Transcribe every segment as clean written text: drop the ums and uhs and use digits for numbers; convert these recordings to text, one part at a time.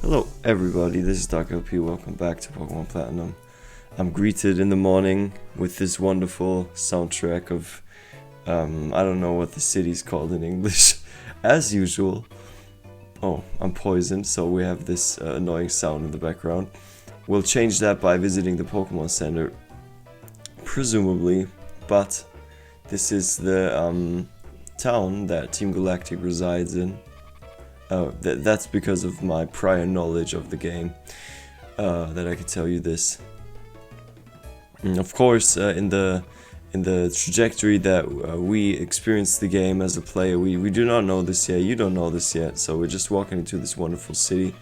Hello everybody, this is Dark LP, welcome back to Pokémon Platinum. I'm greeted in the morning with this wonderful soundtrack of, I don't know what the city's called in English, as usual. Oh, I'm poisoned, so we have this annoying sound in the background. We'll change that by visiting the Pokémon Center, presumably, but this is the town that Team Galactic resides in. That's because of my prior knowledge of the game that I could tell you this. And of course, in the trajectory that we experienced the game as a player, we do not know this yet. You don't know this yet, so we're just walking into this wonderful city.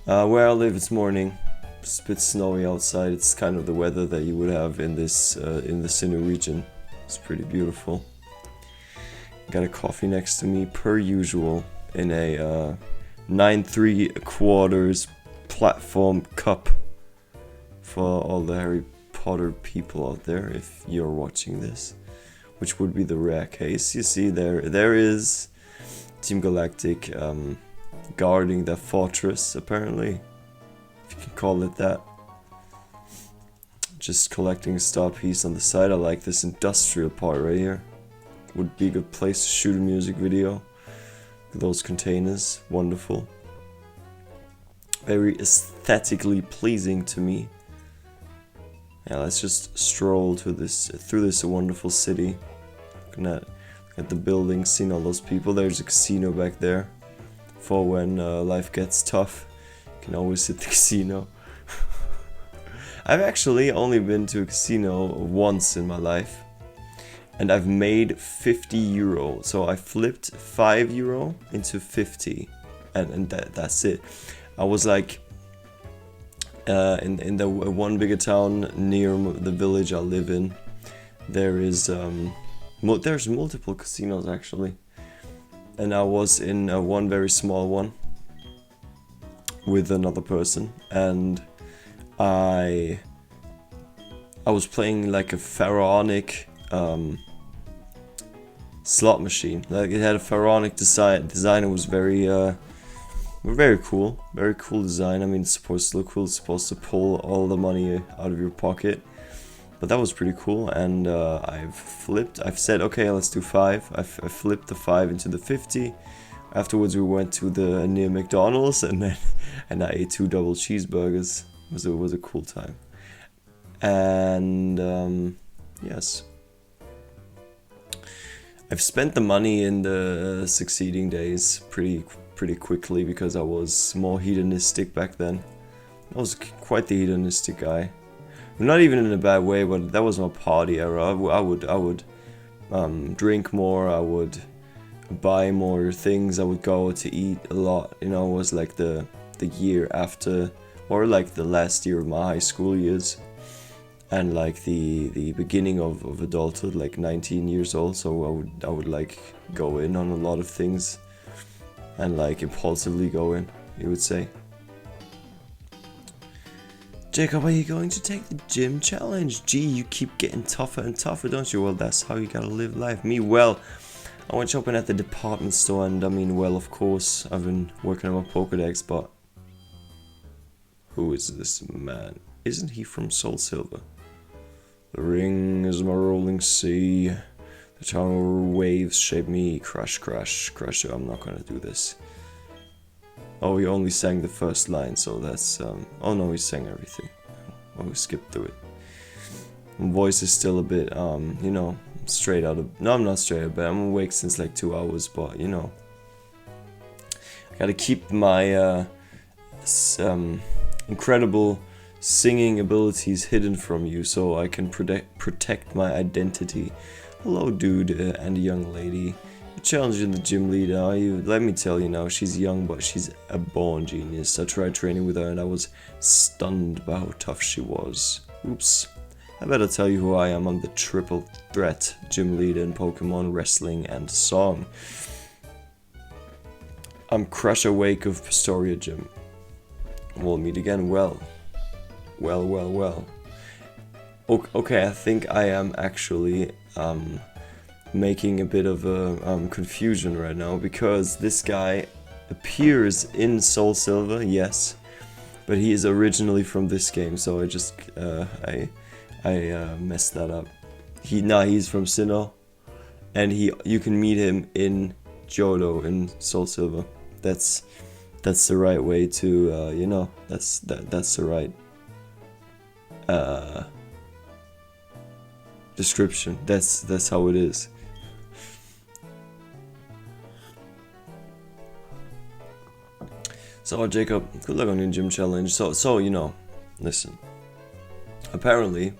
Where I live, it's morning. It's a bit snowy outside. It's kind of the weather that you would have in this in the Sinnoh region. It's pretty beautiful. Got a coffee next to me, per usual, in a 9 3/4 platform cup for all the Harry Potter people out there, if you're watching this, which would be the rare case. You see, there is Team Galactic guarding their fortress, apparently, if you can call it that. Just collecting a star piece on the side. I like this industrial part right here. Would be a good place to shoot a music video. Those containers, wonderful. Very aesthetically pleasing to me. Yeah, let's just stroll through this wonderful city. Looking at the buildings, seeing all those people. There's a casino back there. For when life gets tough, you can always hit the casino. I've actually only been to a casino once in my life. And I've made 50 euro, so I flipped 5 euro into 50, and that's it. I was like, in the one bigger town near the village I live in, there's multiple casinos actually, and I was in one very small one with another person, and I was playing like a pharaonic slot machine. Like, it had a pharaonic design. It was very cool. Very cool design. I mean, it's supposed to look cool. It's supposed to pull all the money out of your pocket. But that was pretty cool. And I've said, okay, let's do 5. I flipped the 5 into the 50. Afterwards, we went to the near McDonald's, and I ate 2 double cheeseburgers. It was a cool time. And yes. I've spent the money in the succeeding days pretty quickly because I was more hedonistic back then. I was quite the hedonistic guy. Not even in a bad way, but that was my party era. I would drink more. I would buy more things. I would go to eat a lot. You know, it was like the year after, or like the last year of my high school years. And like the beginning of adulthood, like 19 years old, so I would like go in on a lot of things, and like impulsively go in, you would say. Jacob, are you going to take the gym challenge? Gee, you keep getting tougher and tougher, don't you? Well, that's how you gotta live life. Me, well, I went shopping at the department store, and I mean, well, of course, I've been working on my Pokédex, but who is this man? Isn't he from Soul Silver? The ring is my rolling sea. The tower waves shape me. Crush, crush, crush. I'm not gonna do this. Oh, he only sang the first line, so that's oh no, he sang everything. Oh, we skipped through it. My voice is still a bit you know, straight out of. No, I'm not straight out of bed. I'm awake since like 2 hours, but you know, I gotta keep my incredible singing abilities hidden from you, so I can protect my identity. Hello, dude and young lady. You're challenging the gym leader, are you? Let me tell you now, she's young, but she's a born genius. I tried training with her, and I was stunned by how tough she was. Oops. I better tell you who I am. I'm the triple threat gym leader in Pokemon, wrestling, and song. I'm Crusher Wake of Pastoria Gym. We'll meet again. Well. Okay, I think I am actually making a bit of a confusion right now, because this guy appears in Soul Silver, yes, but he is originally from this game, so I just I messed that up. He's from Sinnoh, and you can meet him in Johto in Soul Silver. That's the right way to you know, that's the right description. That's how it is. So Jacob, good luck on your gym challenge. So you know, listen. Apparently,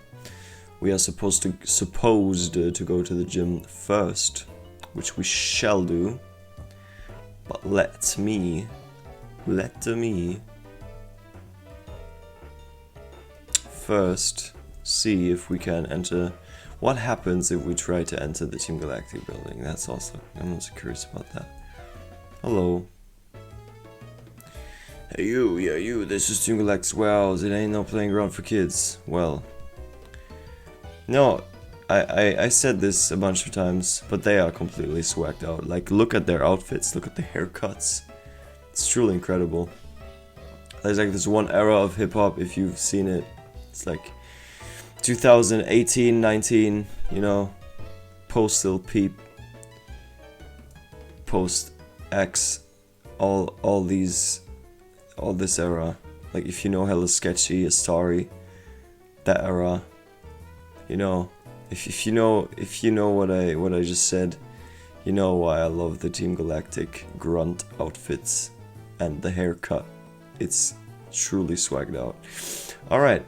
we are supposed to go to the gym first, which we shall do. But let me first see if we can enter. What happens if we try to enter the Team Galactic building? That's also, I'm also curious about that. Hello. Hey you, yeah you, this is Team Galactic's warehouse. It ain't no playing ground for kids. Well, no, I said this a bunch of times, but they are completely swagged out. Like, look at their outfits, look at the haircuts. It's truly incredible. There's like this one era of hip-hop, if you've seen it. It's like 2018, 19, you know, post-Lil Peep, post-X, all this era. Like, if you know Hella Sketchy, Astari, that era, you know, if you know what I just said, you know why I love the Team Galactic grunt outfits and the haircut. It's truly swagged out. All right,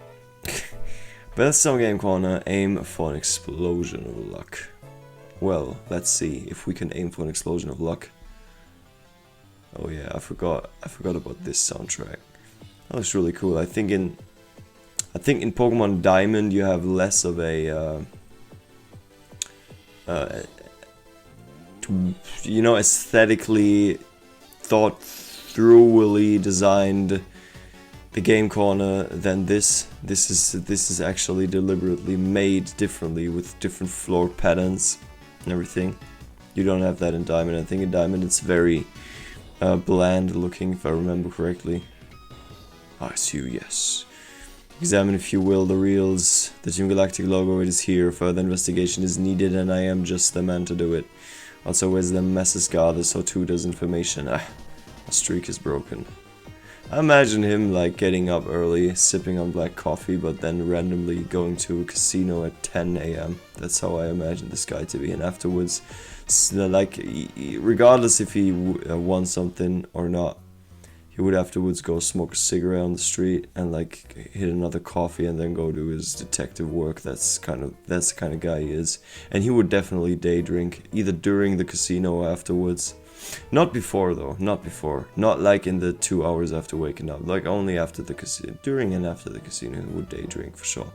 best song game corner. Aim for an explosion of luck. Well, let's see if we can aim for an explosion of luck. Oh yeah, I forgot about this soundtrack. That looks really cool. I think in Pokemon Diamond you have less of a you know, aesthetically thought throughly designed the game corner than this. This is actually deliberately made differently with different floor patterns and everything. You don't have that in Diamond. I think in Diamond it's very bland looking, if I remember correctly. I see, yes. Examine, if you will, the reels. The Team Galactic logo, it is here. Further investigation is needed, and I am just the man to do it. Also, where's the messes gathered, so too does information. A streak is broken. I imagine him like getting up early, sipping on black coffee, but then randomly going to a casino at 10 AM. That's how I imagine this guy to be, and afterwards, like, regardless if he won something or not, he would afterwards go smoke a cigarette on the street and like hit another coffee and then go to his detective work. That's the kind of guy he is. And he would definitely day drink, either during the casino or afterwards. Not before though, not before. Not like in the 2 hours after waking up, like only after the casino. During and after the casino he would day drink for sure.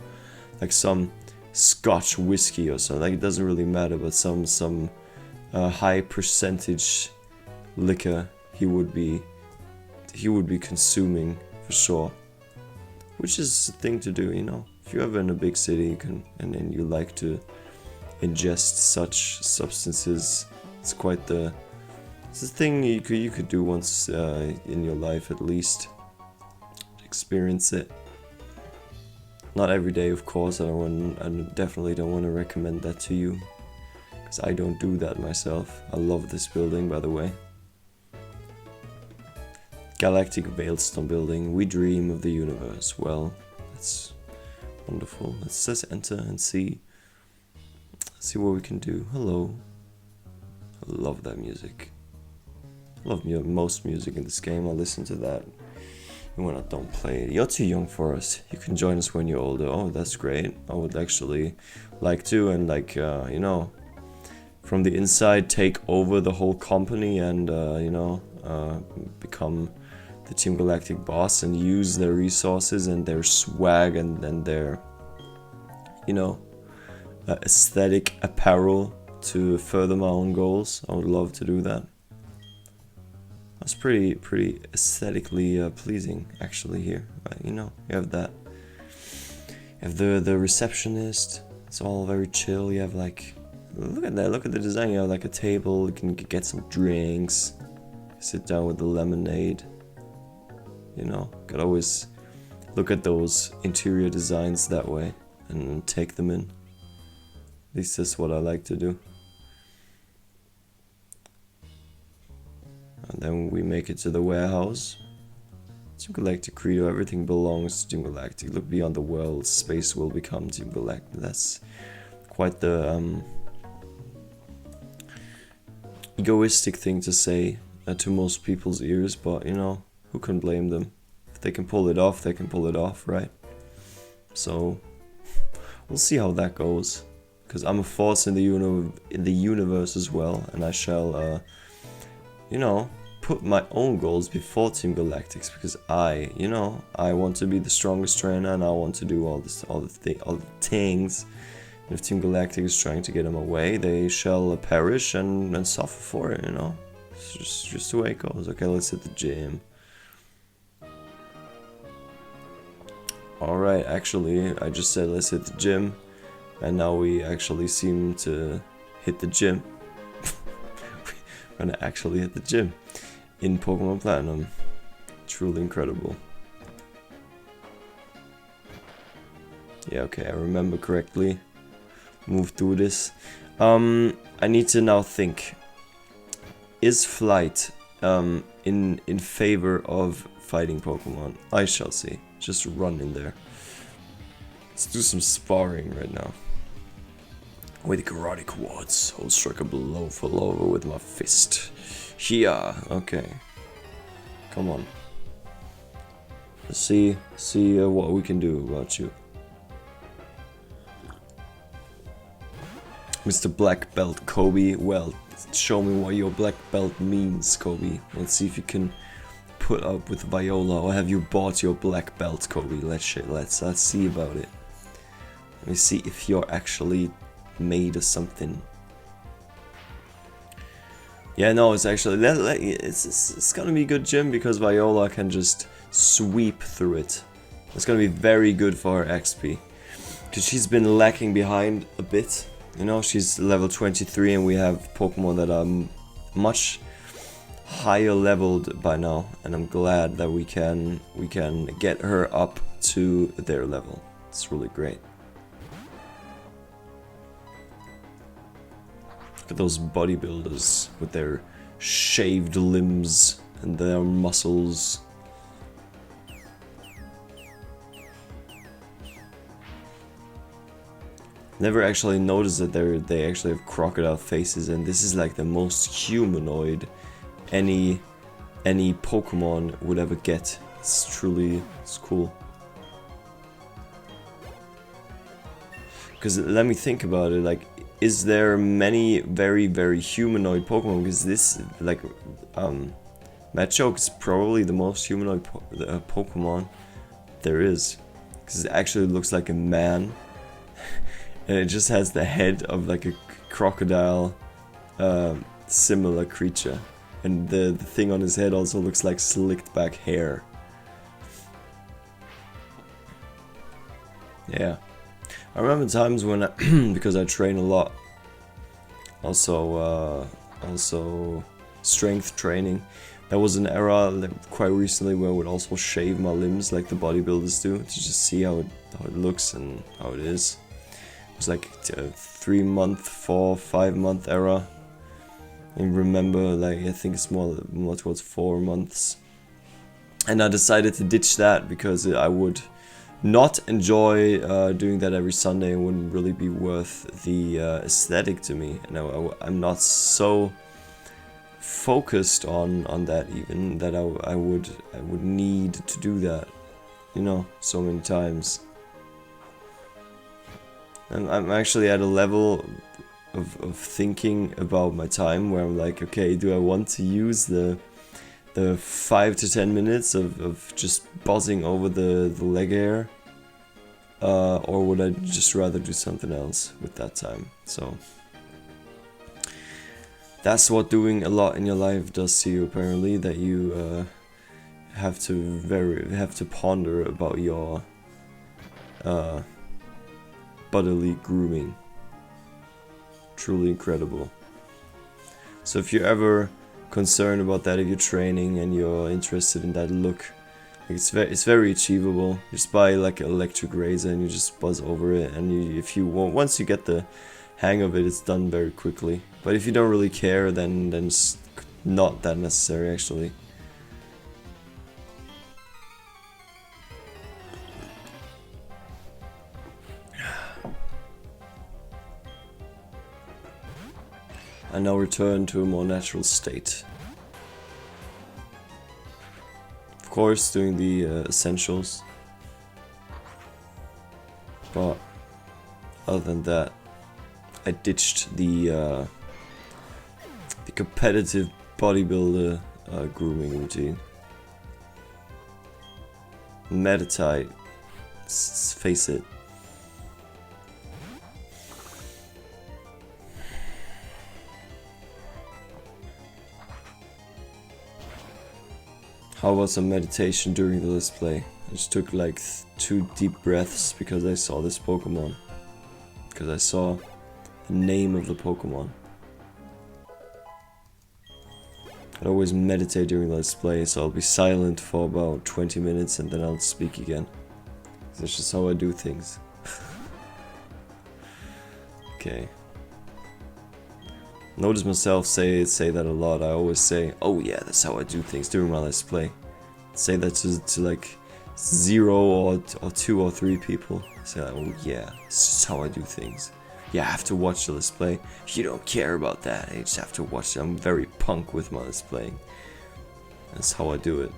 Like some Scotch whiskey or something. Like, it doesn't really matter, but some high percentage liquor he would be consuming for sure, which is a thing to do, you know. If you're ever in a big city, you can, and then you like to ingest such substances, it's a thing you could do once in your life at least. Experience it. Not every day, of course. I definitely don't want to recommend that to you, because I don't do that myself. I love this building, by the way. Galactic Veilstone building. We dream of the universe. Well, that's wonderful. Let's just enter and see what we can do. Hello. I love that music. I love most music in this game. I'll listen to that. And when I don't play it, you're too young for us. You can join us when you're older. Oh, that's great. I would actually like to, and like you know, from the inside, take over the whole company and you know, become the Team Galactic boss and use their resources and their swag and their, you know, aesthetic apparel to further my own goals. I would love to do that. That's pretty aesthetically pleasing actually here. Right? You know, you have that. You have the receptionist. It's all very chill. You have like, look at that. Look at the design. You have like a table. You can get some drinks. sit down with the lemonade. You know, could always look at those interior designs that way and take them in. At least that's what I like to do. And then we make it to the warehouse. Team Galactic Credo, everything belongs to Team Galactic. Look beyond the world, space will become Team Galactic. That's quite the egoistic thing to say to most people's ears, but you know, who can blame them? If they can pull it off, they can pull it off, right? So we'll see how that goes, because I'm a force in the universe as well, and I shall, you know, put my own goals before Team Galactic's, because I want to be the strongest trainer, and I want to do all the things. And if Team Galactic is trying to get them away, they shall perish and suffer for it, you know. It's just the way it goes. Okay, let's hit the gym. Alright, actually, I just said let's hit the gym, and now we actually seem to hit the gym. We're gonna actually hit the gym in Pokemon Platinum. Truly incredible. Yeah, okay, I remember correctly. Move through this. I need to now think. Is flight in favor of fighting Pokemon? I shall see. Just run in there. Let's do some sparring right now. With karate quads. I'll strike a blow for over with my fist. Here. Okay. Come on. Let's see what we can do about you. Mr. Black Belt Kobe, well, show me what your black belt means, Kobe. Let's see if you can put up with Viola, or have you bought your black belt, Kobe? Let's see about it. Let me see if you're actually made of something. Yeah, no, it's actually it's gonna be a good gym because Viola can just sweep through it. It's gonna be very good for her XP, because she's been lacking behind a bit. You know, she's level 23 and we have Pokemon that are much higher leveled by now, and I'm glad that we can get her up to their level. It's really great. Look at those bodybuilders with their shaved limbs and their muscles. Never actually noticed that they actually have crocodile faces, and this is like the most humanoid any Pokemon would ever get. It's cool. Because let me think about it, like, is there many very humanoid Pokemon? Because this, like, Machoke is probably the most humanoid Pokemon there is. Because it actually looks like a man. And it just has the head of like a crocodile similar creature. And the thing on his head also looks like slicked back hair. Yeah. I remember times when because I train a lot. Also strength training. There was an era like, quite recently where I would also shave my limbs like the bodybuilders do, to just see how it looks and how it is. It was like a 3-month, 4, 5-month era. And remember, like, I think it's more towards 4 months. And I decided to ditch that because I would not enjoy doing that every Sunday. It wouldn't really be worth the aesthetic to me. And I'm not so focused on that even, that I would need to do that, you know, so many times. And I'm actually at a level of thinking about my time where I'm like, okay, do I want to use the 5 to 10 minutes of just buzzing over the leg hair, or would I just rather do something else with that time? So that's what doing a lot in your life does to you, apparently, that you have to ponder about your bodily grooming. Truly incredible. So if you're ever concerned about that, if you're training and you're interested in that look, like it's very achievable. Just buy like an electric razor and you just buzz over it, and if you want, once you get the hang of it, it's done very quickly. But if you don't really care, then it's not that necessary actually. I now return to a more natural state. Of course, doing the essentials. But other than that, I ditched the competitive bodybuilder grooming routine. Meditate. Face it. How about some meditation during the Let's Play? I just took like 2 deep breaths because I saw this Pokemon. Because I saw the name of the Pokemon. I always meditate during the Let's Play, so I'll be silent for about 20 minutes and then I'll speak again. That's just how I do things. Okay. Notice myself say that a lot. I always say, oh yeah, that's how I do things during my Let's Play. Say that to like 0 or 2 or 3 people. Say like, oh yeah, this is how I do things. You have to watch the Let's Play. If you don't care about that, you just have to watch it. I'm very punk with my Let's Playing. That's how I do it.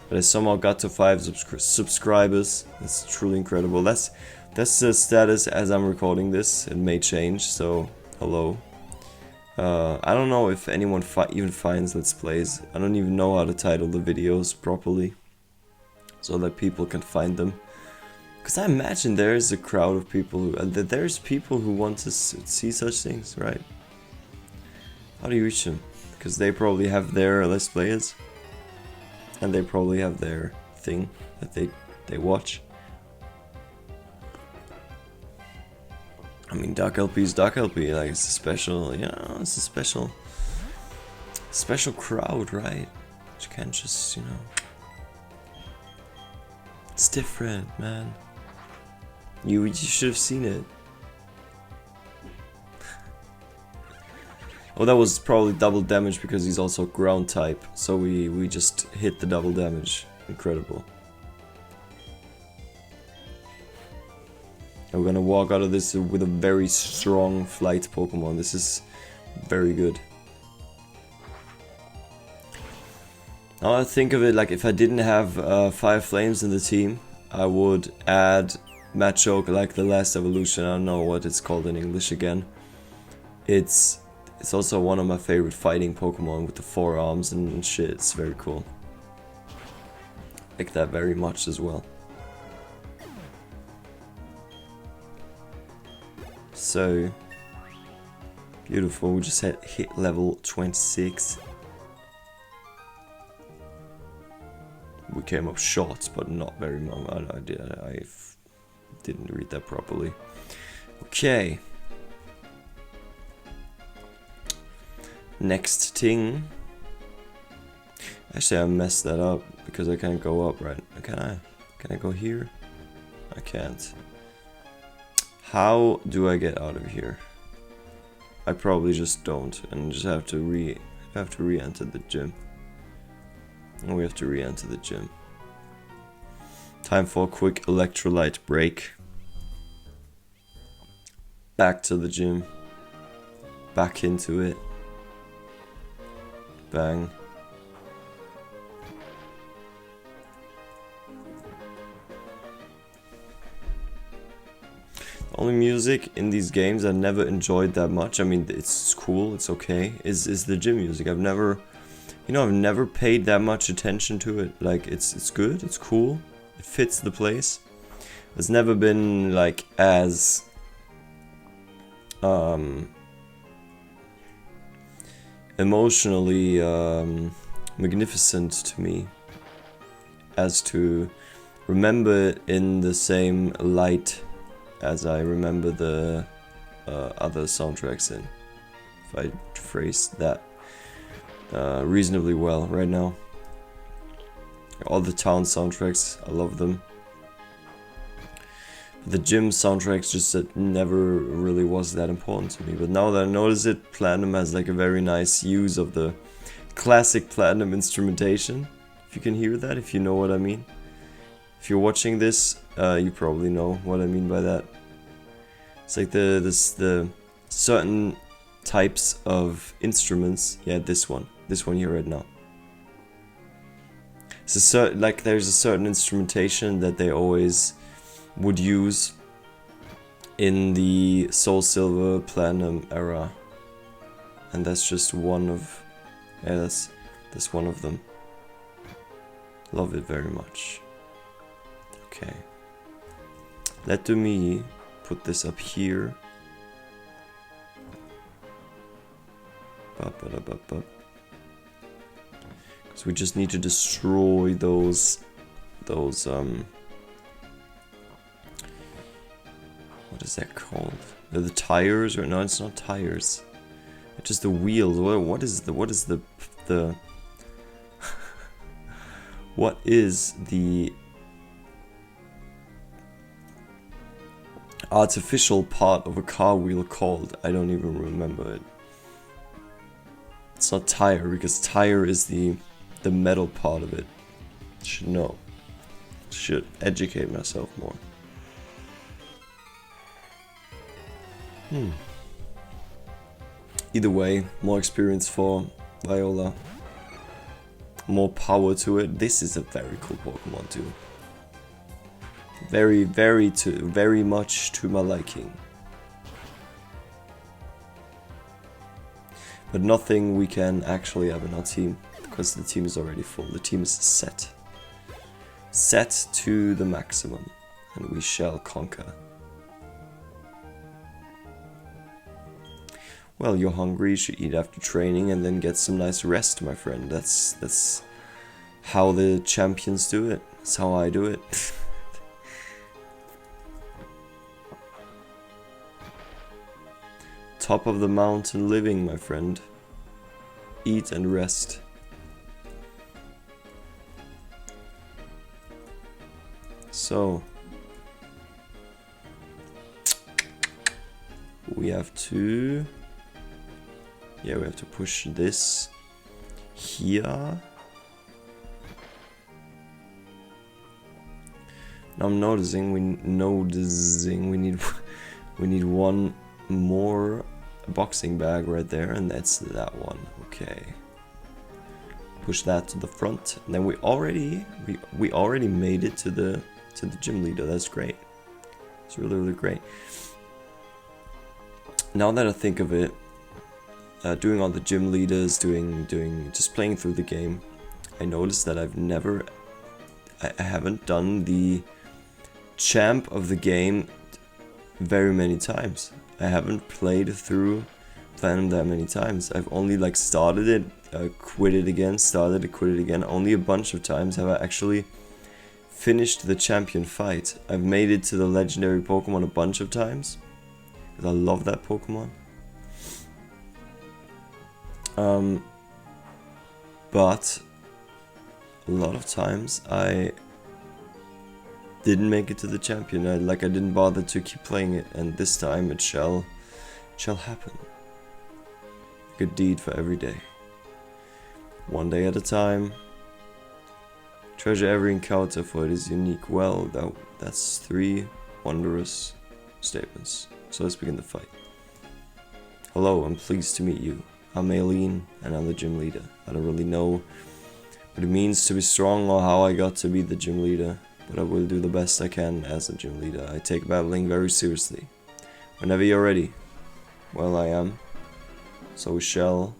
But I somehow got to 5 subscribers. That's truly incredible. That's the status as I'm recording this. It may change, so hello. I don't know if anyone even finds Let's Plays. I don't even know how to title the videos properly, so that people can find them. Because I imagine there is a crowd of people who... there's people who want to see such things, right? How do you reach them? Because they probably have their Let's Players. And they probably have their thing that they watch. I mean, Duck LP is Duck LP, like it's a special, you know, it's a special crowd, right? You can't just, you know, it's different, man. You should have seen it. Oh, that was probably double damage because he's also ground type, so we just hit the double damage. Incredible. We're gonna walk out of this with a very strong flight Pokemon. This is very good. Now I think of it like if I didn't have 5 flames in the team, I would add Machoke like the last evolution. I don't know what it's called in English again. It's also one of my favorite fighting Pokemon with the 4 arms and shit. It's very cool. Like that very much as well. So beautiful. We just hit level 26. We came up short, but not very much. I didn't read that properly. Okay. Next thing. Actually, I messed that up because I can't go up, right? Can I? Can I go here? I can't. How do I get out of here? I probably just don't, and just have to re-enter the gym. And we have to re-enter the gym. Time for a quick electrolyte break. Back to the gym. Back into it. Bang. Only music in these games I never enjoyed that much. I mean, it's cool, it's okay. Is the gym music. I've never paid that much attention to it. Like it's good, it's cool, it fits the place. It's never been like as emotionally magnificent to me as to remember it in the same light as I remember the other soundtracks in, if I phrase that reasonably well right now. All the town soundtracks, I love them. The gym soundtracks just that never really was that important to me. But now that I notice it, Platinum has like a very nice use of the classic Platinum instrumentation. If you can hear that, if you know what I mean. If you're watching this, you probably know what I mean by that. It's like the certain types of instruments. Yeah, this one here right now. It's a certain, like there's a certain instrumentation that they always would use in the Soul Silver Platinum era, and that's just one of, yeah, that's one of them. Love it very much. Okay, let me put this up here. Because we just need to destroy those what is that called? They're the tires, or no, it's not tires. It's just the wheels. What is the what is the artificial part of a car wheel called? I don't even remember it. It's not tire, because tire is the metal part of it. Should know. Should educate myself more. Either way, more experience for Viola. More power to it. This is a very cool Pokemon too. Very much to my liking. But nothing we can actually have in our team, because the team is already full. The team is set. Set to the maximum, and we shall conquer. Well, you're hungry, you should eat after training and then get some nice rest, my friend. That's how the champions do it. That's how I do it. Top of the mountain living, my friend. Eat and rest. So we have to, yeah, we have to push this here. Now I'm noticing we need one more boxing bag right there, and that's that one. Okay. Push that to the front, and then we already made it to the gym leader. That's great. It's really great. Now that I think of it, doing all the gym leaders, doing just playing through the game, I noticed that I haven't done the champ of the game very many times. I haven't played through Platinum that many times. I've only like started it, quit it again, started it, quit it again. Only a bunch of times have I actually finished the champion fight. I've made it to the legendary Pokemon a bunch of times, because I love that Pokemon. But a lot of times I didn't make it to the champion. I didn't bother to keep playing it, and this time it shall happen. A good deed for every day. One day at a time. Treasure every encounter, for it is unique. Well, that's 3 wondrous statements. So let's begin the fight. Hello, I'm pleased to meet you. I'm Aileen, and I'm the gym leader. I don't really know what it means to be strong or how I got to be the gym leader, but I will do the best I can as a gym leader. I take battling very seriously. Whenever you're ready. Well, I am. So we shall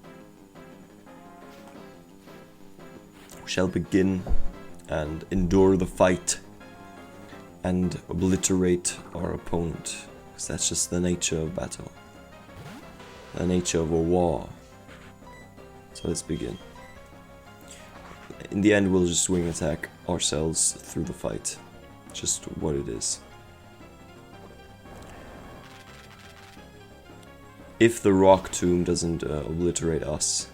begin and endure the fight and obliterate our opponent, because that's just the nature of battle, the nature of a war. So let's begin. In the end, we'll just wing attack ourselves through the fight. Just what it is. If the rock tomb doesn't obliterate us.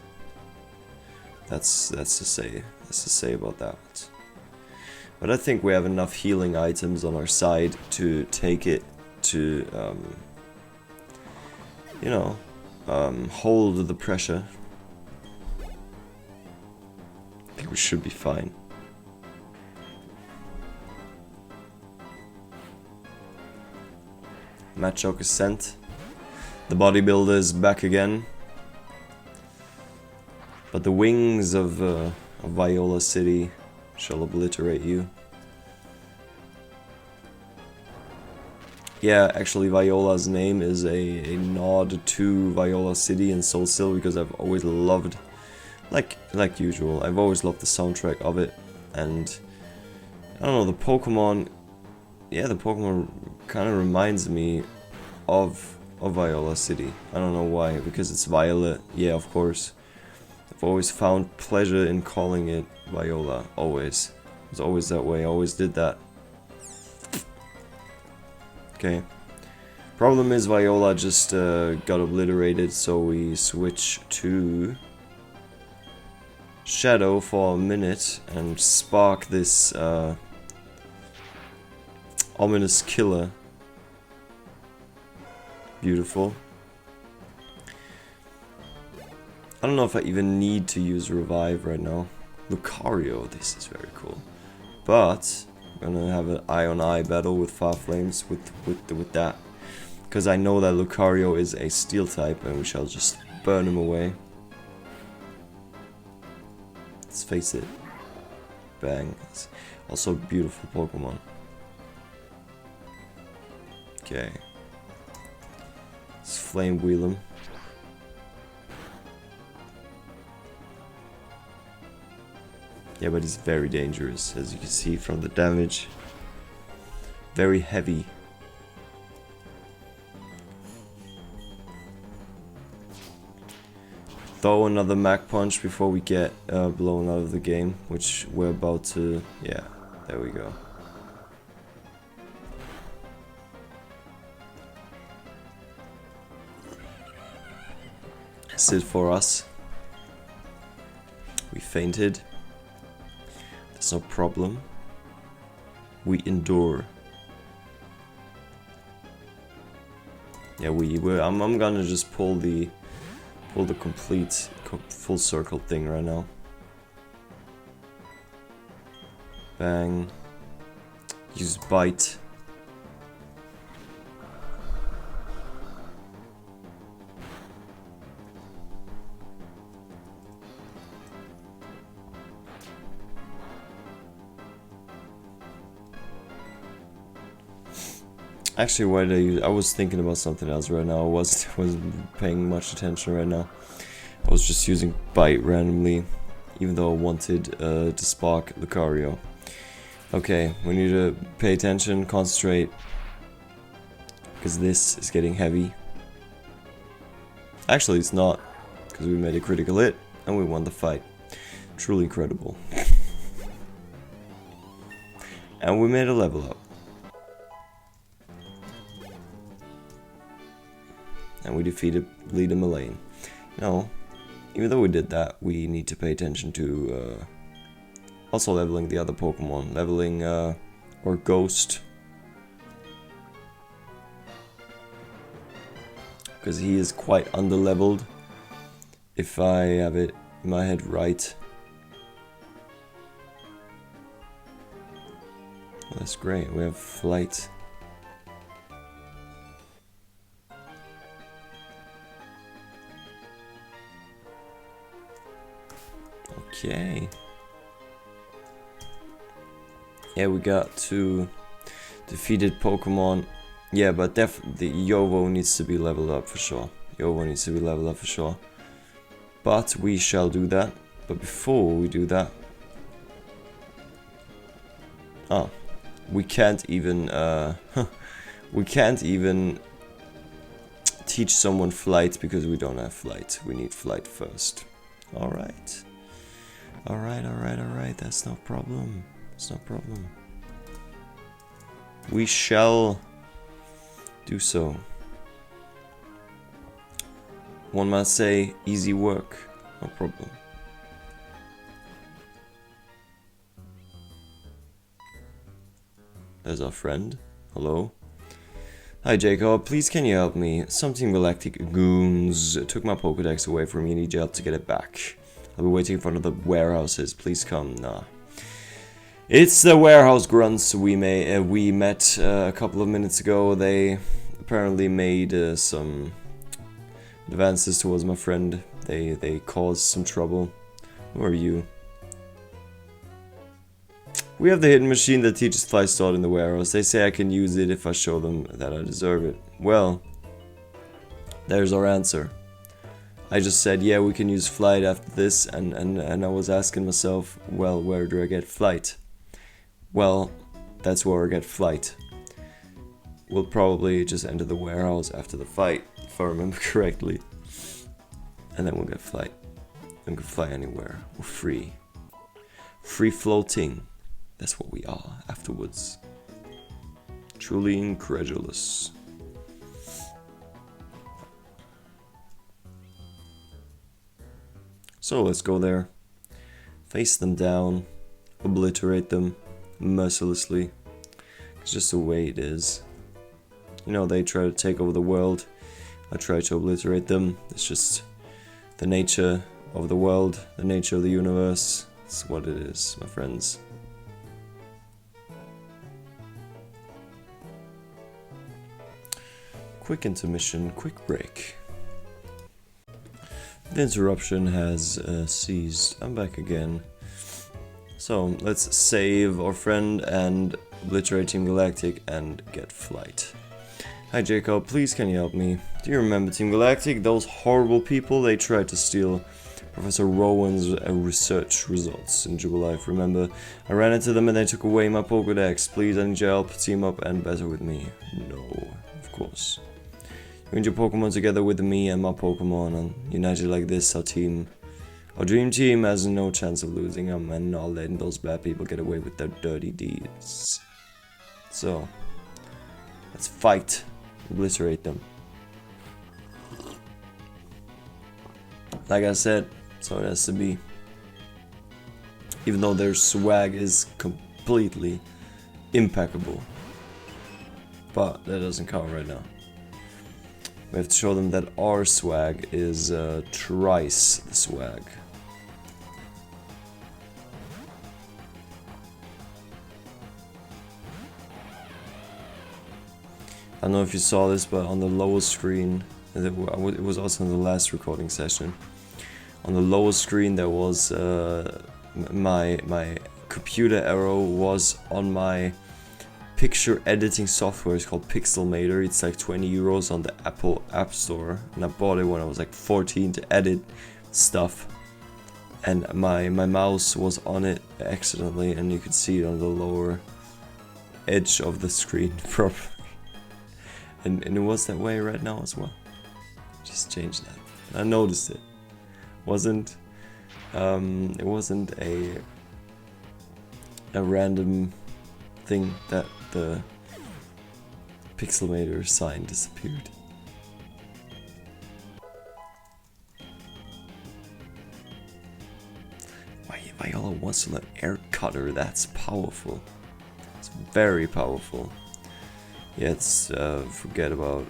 That's to say about that. But I think we have enough healing items on our side to take it to, you know, hold the pressure. I think we should be fine. Machoke is sent. The bodybuilder is back again. But the wings of Viola City shall obliterate you. Yeah, actually Viola's name is a nod to Viola City in Soul Silver because I've always loved, like usual, I've always loved the soundtrack of it, and I don't know, the Pokemon kind of reminds me of Viola City. I don't know why, because it's Violet, yeah, of course. I've always found pleasure in calling it Viola, always. It was always that way, I always did that. Okay. Problem is Viola just got obliterated, so we switch to Shadow for a minute and spark this ominous killer. Beautiful. I don't know if I even need to use Revive right now. Lucario, this is very cool. But I'm gonna have an eye-on-eye battle with Farflames with that. Because I know that Lucario is a Steel type and we shall just burn him away. Let's face it. Bang. It's also a beautiful Pokemon. Okay. Let's Flame Wheel him. Yeah, but he's very dangerous, as you can see from the damage. Very heavy. Throw another Mach Punch before we get blown out of the game, which we're about to... yeah, there we go. That's it for us. We fainted. There's no problem. We endure. Yeah, I'm gonna just pull the complete full circle thing right now. Bang. Use Bite. Actually, why did I use? I was thinking about something else right now. I wasn't paying much attention right now. I was just using Bite randomly, even though I wanted to spark Lucario. Okay, we need to pay attention, concentrate, because this is getting heavy. Actually, it's not, because we made a critical hit and we won the fight. Truly incredible. And we made a level up. And we defeated Leader Mullane. No, even though we did that, we need to pay attention to also leveling the other Pokemon. Leveling or Ghost. Because he is quite underleveled. If I have it in my head right. Well, that's great, we have Flight. Okay. Yeah, we got 2 defeated Pokemon. Yeah, but definitely Yovo needs to be leveled up for sure. Yovo needs to be leveled up for sure. But we shall do that. But before we do that... oh. We can't even... we can't even teach someone Flight because we don't have Flight. We need Flight first. Alright. Alright, that's no problem. It's no problem. We shall do so. One might say, easy work, no problem. there's our friend. Hello. Hi Jacob, please can you help me? Some Team Galactic goons took my Pokédex away from me and need your help to get it back. I'll be waiting in front of the warehouses, please come. Nah. It's the warehouse grunts we met a couple of minutes ago. They apparently made some advances towards my friend. They caused some trouble. Who are you? We have the hidden machine that teaches flight stored in the warehouse. They say I can use it if I show them that I deserve it. Well, there's our answer. I just said, yeah, we can use flight after this, and I was asking myself, well, where do I get flight? Well, that's where I get flight. We'll probably just enter the warehouse after the fight, if I remember correctly. And then we'll get flight. And we can fly anywhere. We're free. Free floating. That's what we are afterwards. Truly incredulous. So let's go there. Face them down. Obliterate them mercilessly. It's just the way it is. You know, they try to take over the world. I try to obliterate them. It's just the nature of the world, the nature of the universe. It's what it is, my friends. Quick intermission, quick break. The interruption has ceased. I'm back again. So let's save our friend and obliterate Team Galactic and get flight. Hi Jacob, please can you help me? Do you remember Team Galactic? Those horrible people, they tried to steal Professor Rowan's research results in Jubilife. Remember, I ran into them and they took away my Pokédex. Please, I need your help. Team up and better with me. No, of course. You and your Pokemon together with me and my Pokemon, and united like this, our dream team has no chance of losing them and not letting those bad people get away with their dirty deeds. So, let's fight. Obliterate them. Like I said, so it has to be. Even though their swag is completely impeccable. But that doesn't count right now. We have to show them that our swag is thrice the swag. I don't know if you saw this, but on the lower screen, it was also in the last recording session. On the lower screen, there was my computer arrow was on my picture editing software. It's called Pixelmator. It's like 20 euros on the Apple App Store, and I bought it when I was like 14 to edit stuff. And my mouse was on it accidentally, and you could see it on the lower edge of the screen properly. And it was that way right now as well. Just changed that. I noticed it. It wasn't a random thing that the Pixelmator sign disappeared. Viola wants to let air cutter. That's powerful. It's very powerful. Yeah, let's forget about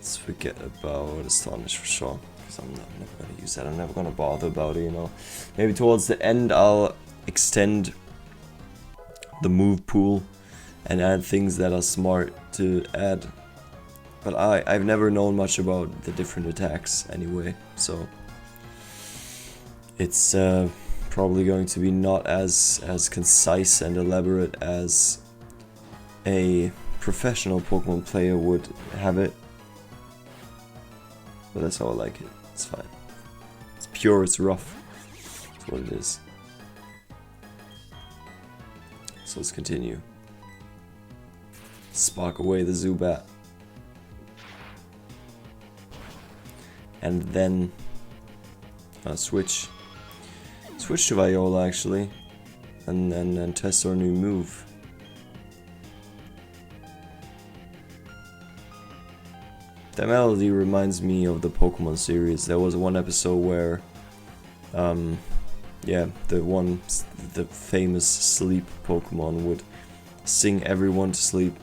Astonish for sure, because I'm never gonna use that. I'm never gonna bother about it, you know. Maybe towards the end I'll extend the move pool and add things that are smart to add. But I've never known much about the different attacks anyway, so it's probably going to be not as concise and elaborate as a professional Pokemon player would have it. But that's how I like it. It's fine. It's pure, it's rough. That's what it is. So let's continue. Spark away the Zubat. And then switch to Viola actually, and test our new move. That melody reminds me of the Pokemon series. There was one episode where, yeah, the famous sleep Pokemon would sing everyone to sleep.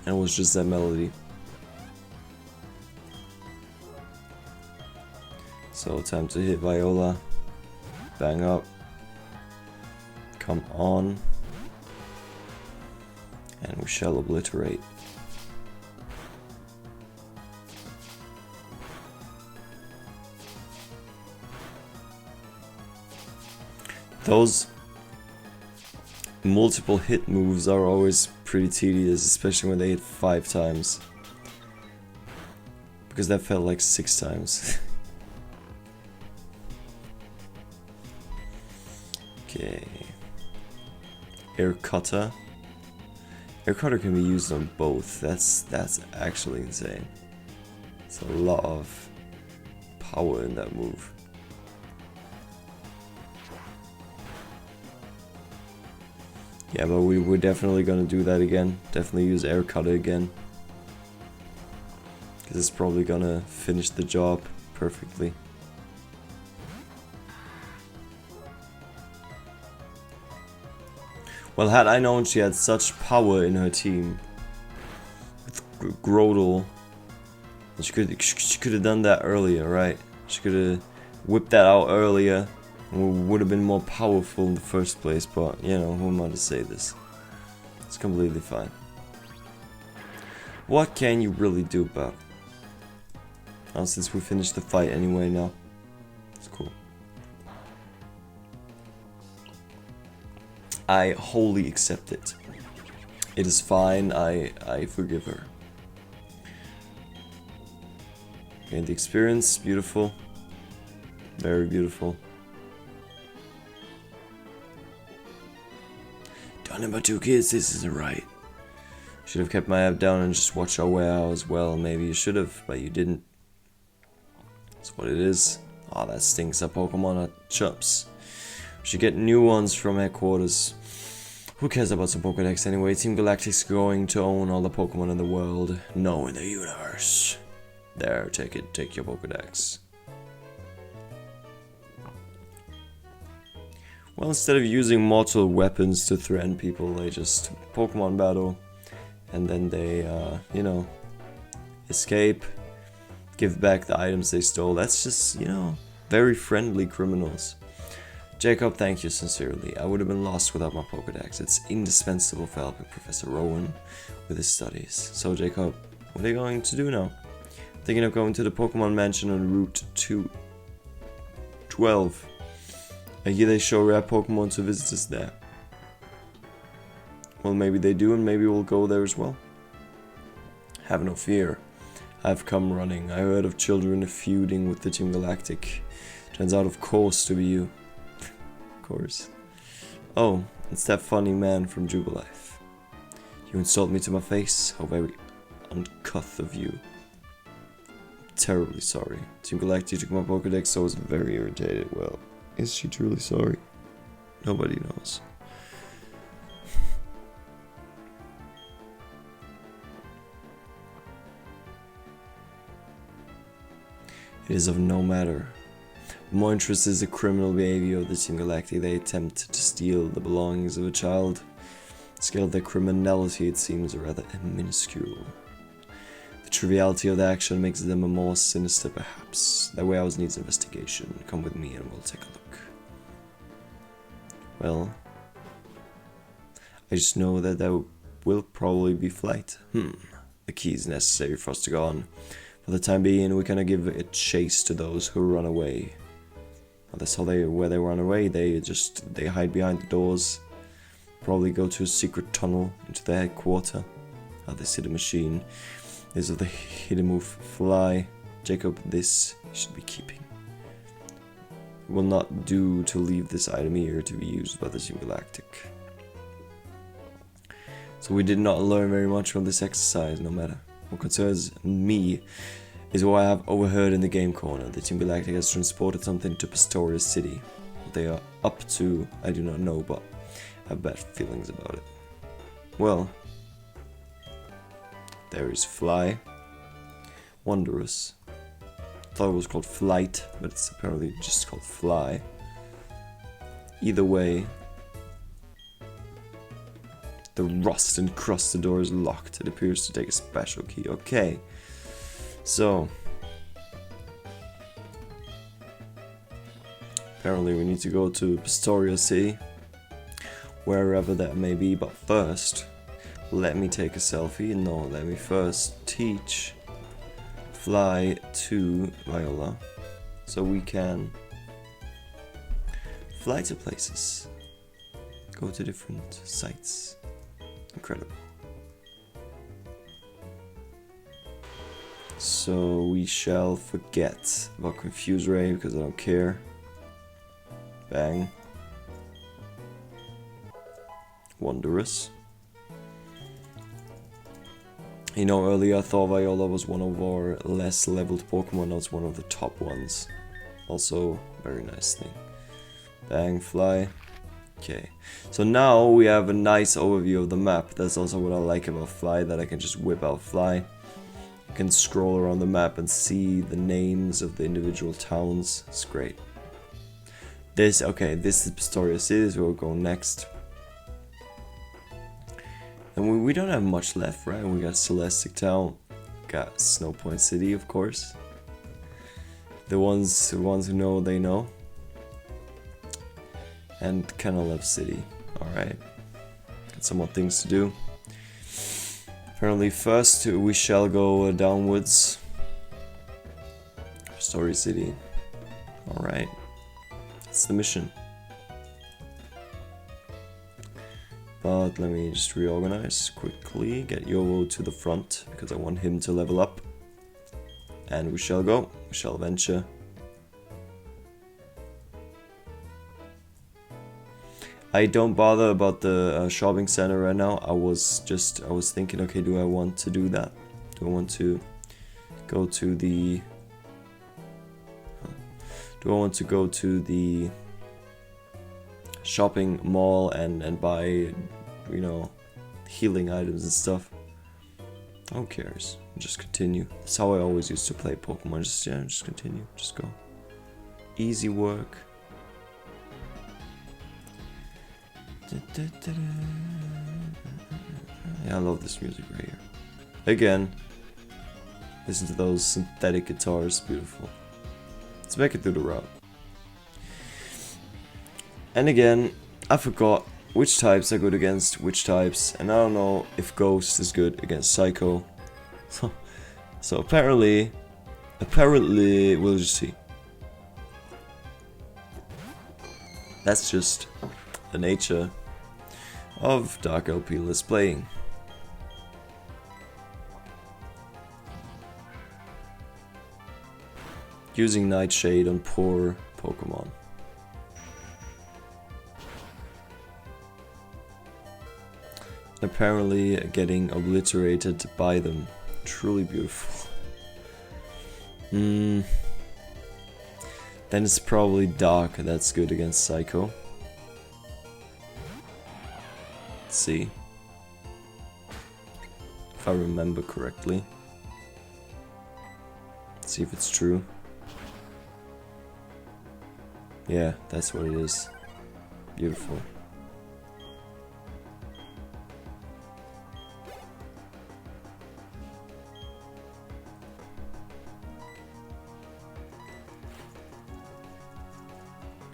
And it was just that melody. So time to hit Viola. Bang up. Come on. And we shall obliterate. Those multiple hit moves are always pretty tedious, especially when they hit 5 times. Because that felt like 6 times. Okay. Air cutter. Air cutter can be used on both. That's actually insane. It's a lot of power in that move. Yeah, but we're definitely gonna do that again. Definitely use air cutter again. Because it's probably gonna finish the job perfectly. Well, had I known she had such power in her team with Grodel, she could have done that earlier, right? She could have whipped that out earlier. Would have been more powerful in the first place, but you know, who am I to say this? It's completely fine. What can you really do about it? Oh, since we finished the fight anyway now. It's cool. I wholly accept it. It is fine, I forgive her. Okay, the experience, beautiful. Very beautiful. Talking about 2 kids, this isn't right. Should have kept my app down and just watched our way out as well. Maybe you should have, but you didn't. That's what it is. Oh, that stinks. Our Pokemon are chumps. We should get new ones from headquarters. Who cares about some Pokedex anyway? Team Galactic's going to own all the Pokemon in the world. No, in the universe. There, take it. Take your Pokedex. Well, instead of using mortal weapons to threaten people, they just Pokemon battle. And then they, you know, escape. Give back the items they stole. That's just, you know, very friendly criminals. Jacob, thank you sincerely. I would have been lost without my Pokedex. It's indispensable for helping Professor Rowan with his studies. So, Jacob, what are you going to do now? Thinking of going to the Pokemon Mansion on Route 212. I hear they show rare Pokemon to visitors there. Well, maybe they do, and maybe we'll go there as well. Have no fear. I've come running. I heard of children feuding with the Team Galactic. Turns out, of course, to be you. Of course. Oh, it's that funny man from Jubilife. You insult me to my face? How very uncouth of you. I'm terribly sorry. Team Galactic took my Pokedex, so I was very irritated. Well, is she truly sorry? Nobody knows. It is of no matter. More interest is the criminal behavior of the Team Galactic. They attempt to steal the belongings of a child. The scale of their criminality, it seems, rather minuscule. The triviality of the action makes them more sinister, perhaps. Their warehouse needs investigation. Come with me and we'll take a look. Well, I just know that there will probably be flight. The key is necessary for us to go on. For the time being, we cannot give a chase to those who run away. Well, that's how where they run away. They hide behind the doors. Probably go to a secret tunnel into the headquarters. How they see the machine. These are the hidden move fly. Jacob, this you should be keeping. It will not do to leave this item here to be used by the Team Galactic. So we did not learn very much from this exercise, no matter. What concerns me is what I have overheard in the game corner. The Team Galactic has transported something to Pastoria City. What they are up to, I do not know, but I have bad feelings about it. Well, there is Fly. Wondrous. I thought it was called Flight, but it's apparently just called Fly. Either way, The rust encrusted door is locked. It appears to take a special key. Okay. So. Apparently we need to go to Pastoria City. Wherever that may be. But first, let me take a selfie. No, let me first teach Fly to Viola. So we can fly to places. Go to different sites. Incredible. So we shall forget about Confuse Ray because I don't care. Bang. Wondrous. You know, earlier I thought Viola was one of our less leveled Pokemon. Now it's one of the top ones. Also, very nice thing. Bang, fly. Okay, so now we have a nice overview of the map. That's also what I like about Fly, that I can just whip out Fly. I can scroll around the map and see the names of the individual towns. It's great. This is Pastoria City, so we'll go next. And we don't have much left, right? We got Celestic Town, got Snow Point City, of course. The ones who know, they know. And Canalep City. Alright. Got some more things to do. Apparently first we shall go downwards. Story City. Alright. That's the mission. But let me just reorganize quickly. Get Yovo to the front because I want him to level up. And we shall go. We shall venture. I don't bother about the shopping center right now. I was thinking, okay, do I want to do that? Do I want to go to the... Do I want to go to the shopping mall and buy, you know, healing items and stuff? Who cares? Just continue. That's how I always used to play Pokemon. Just continue. Just go. Easy work. Yeah, I love this music right here. Again, listen to those synthetic guitars, beautiful. Let's make it through the route. And again, I forgot which types are good against which types, and I don't know if Ghost is good against Psycho. So apparently we'll just see. That's just the nature of Dark LP Let's Playing. Using Nightshade on poor Pokemon. Apparently getting obliterated by them. Truly beautiful. Then it's probably Dark that's good against Psycho. Let's see. If I remember correctly. Let's see if it's true. Yeah, that's what it is. Beautiful.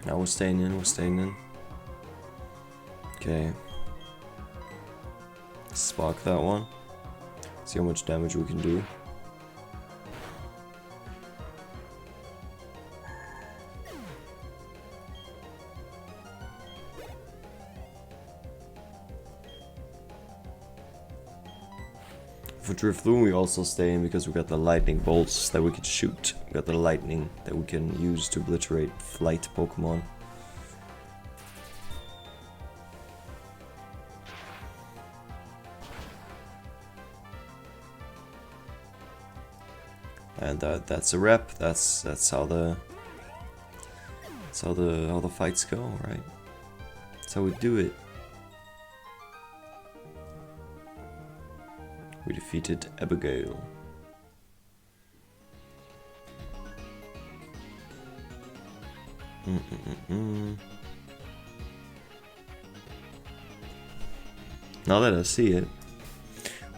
Now we're staying in. Okay. Spark that one. See how much damage we can do. For Drifloon we also stay in because we got the lightning bolts that we can shoot. We got the lightning that we can use to obliterate flight Pokemon. And that's a rep. That's how the fights go, right? That's how we do it. We defeated Abigail. Now that I see it,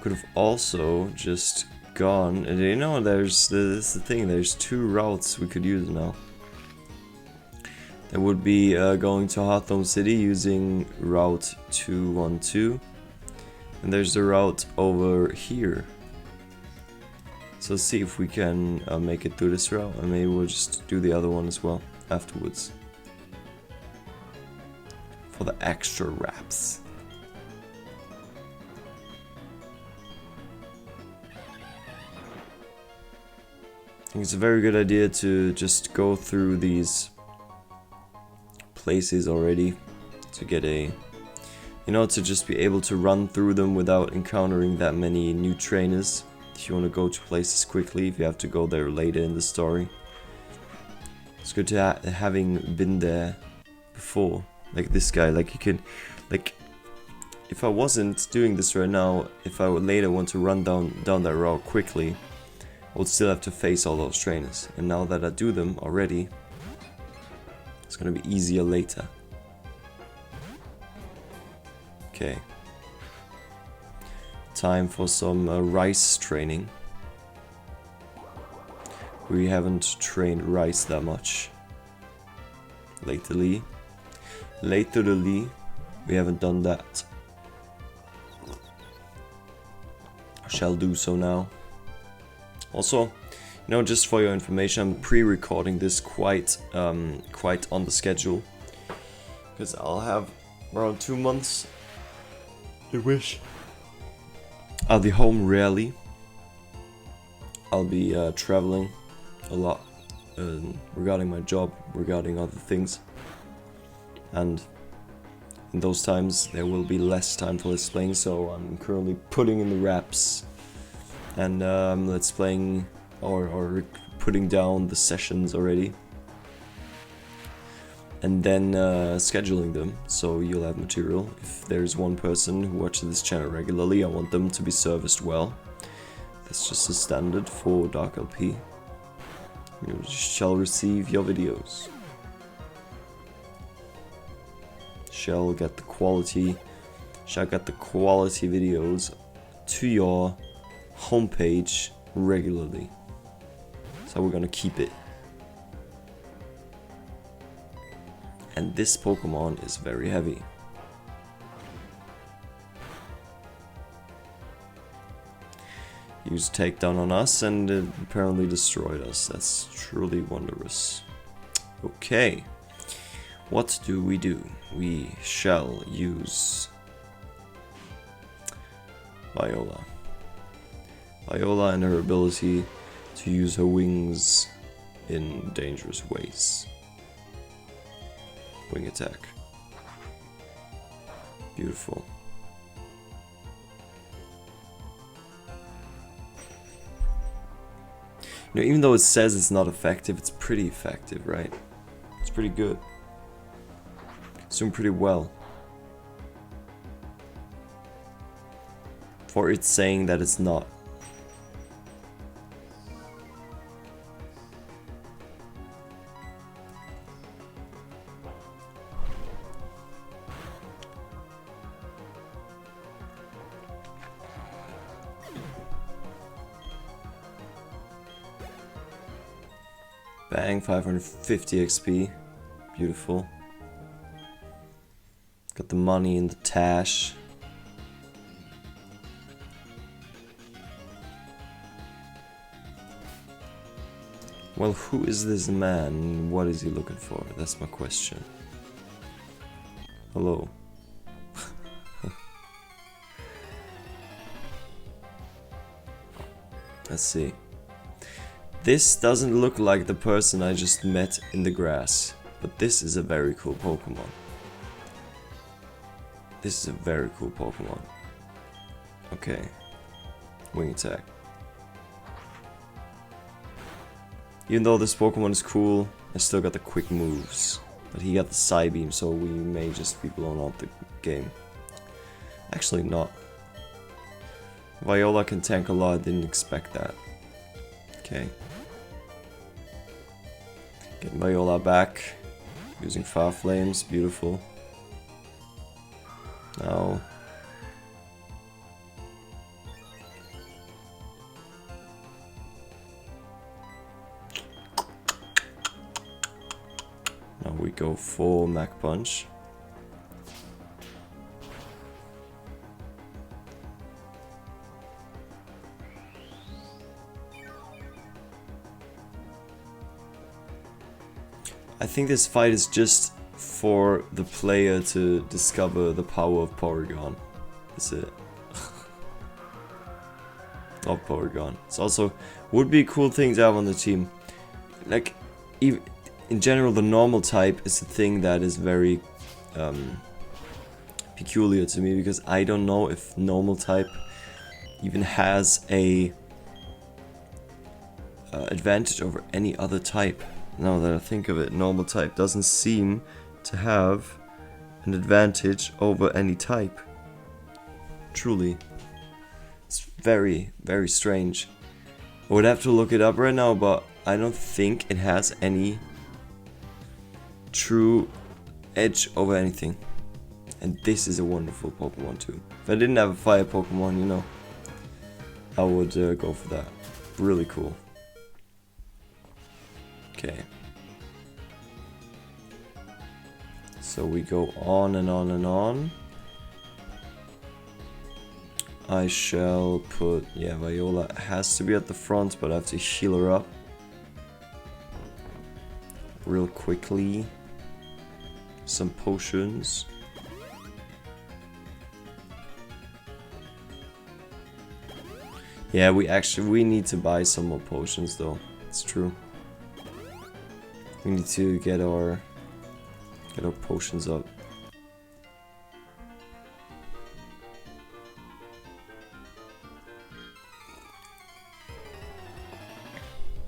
could have also just gone. And you know, this is the thing. There's 2 routes we could use now. That would be going to Hawthorne City using Route 212, and there's the route over here. So let's see if we can make it through this route, and maybe we'll just do the other one as well afterwards. For the extra wraps. I think it's a very good idea to just go through these places already to get a, you know, to just be able to run through them without encountering that many new trainers. If you want to go to places quickly, if you have to go there later in the story, it's good to having been there before. Like this guy, like you can, like, if I wasn't doing this right now, if I would later want to run down that route quickly, I would still have to face all those trainers. And now that I do them already, it's gonna be easier later. Okay. Time for some rice training. We haven't trained rice that much lately. Latterly, we haven't done that. Shall do so now. Also, you know, just for your information, I'm pre-recording this quite on the schedule, because I'll have around 2 months. I wish. I'll be home rarely. I'll be traveling a lot regarding my job, regarding other things, and in those times there will be less time for Let's Playing, so I'm currently putting in the wraps and Let's Playing or putting down the sessions already, and then scheduling them so you'll have material. If there's one person who watches this channel regularly, I want them to be serviced well. That's just a standard for Dark LP. You shall receive your videos. Shall get the quality videos to your homepage regularly. So we're gonna keep it. And this Pokemon is very heavy. Used takedown on us and it apparently destroyed us. That's truly wondrous. Okay. What do? We shall use Viola. Viola and her ability to use her wings in dangerous ways. Wing attack. Beautiful. You know, even though it says it's not effective, it's pretty effective, right? It's pretty good. It's doing pretty well. For it saying that it's not. Bang, 550 XP. Beautiful. Got the money in the tash. Well, who is this man? What is he looking for? That's my question. Hello. Let's see. This doesn't look like the person I just met in the grass, but this is a very cool Pokemon. This is a very cool Pokemon. Okay. Wing attack. Even though this Pokemon is cool, I still got the quick moves. But he got the Psybeam, so we may just be blown out the game. Actually not. Viola can tank a lot, I didn't expect that. Okay. Getting Viola back. Using Fire Flames, beautiful. Now, we go for Mach Punch. I think this fight is just for the player to discover the power of Porygon. That's it. Of Porygon. It's also would be a cool thing to have on the team. Like, even in general, the normal type is a thing that is very peculiar to me, because I don't know if normal type even has a advantage over any other type. Now that I think of it, normal type doesn't seem to have an advantage over any type. Truly. It's very, very strange. I would have to look it up right now, but I don't think it has any true edge over anything. And this is a wonderful Pokemon too. If I didn't have a fire Pokemon, you know, I would go for that. Really cool. Okay. So we go on and on and on. I shall put, yeah, Viola has to be at the front, but I have to heal her up real quickly. Some potions. Yeah, we need to buy some more potions though. It's true. We need to get our potions up.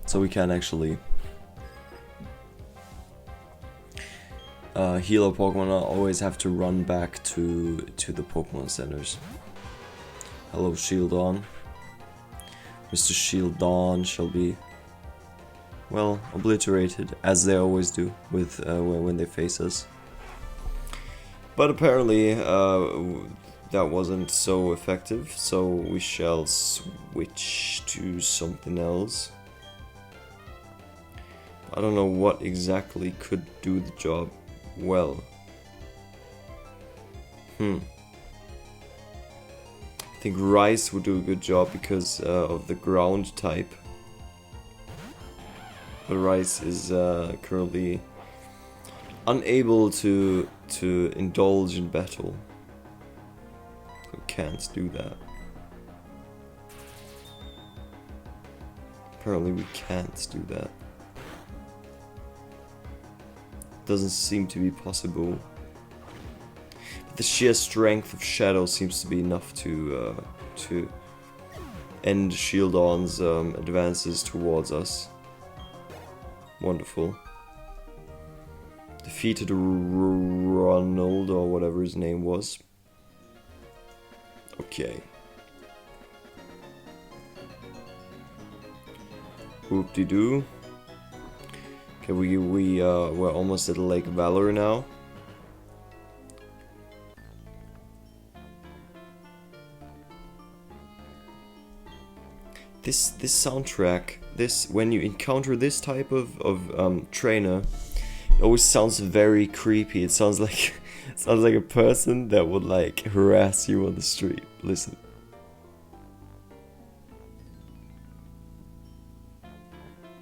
So we can actually heal our Pokemon, not always have to run back to the Pokemon centers. Hello, Shieldon. Mr. Shieldon shall be, well, obliterated, as they always do with when they face us. But apparently that wasn't so effective, so we shall switch to something else. I don't know what exactly could do the job well. I think Rice would do a good job because of the ground type. But Rice is currently unable to indulge in battle. So can't do that. Apparently we can't do that. Doesn't seem to be possible. But the sheer strength of Shadow seems to be enough to end Shieldon's advances towards us. Wonderful. Defeated Ronald, or whatever his name was. Okay. Whoop-de-doo. Okay, we're almost at Lake Valor now. This soundtrack, when you encounter this type of trainer, it always sounds very creepy. It sounds like a person that would like harass you on the street. Listen.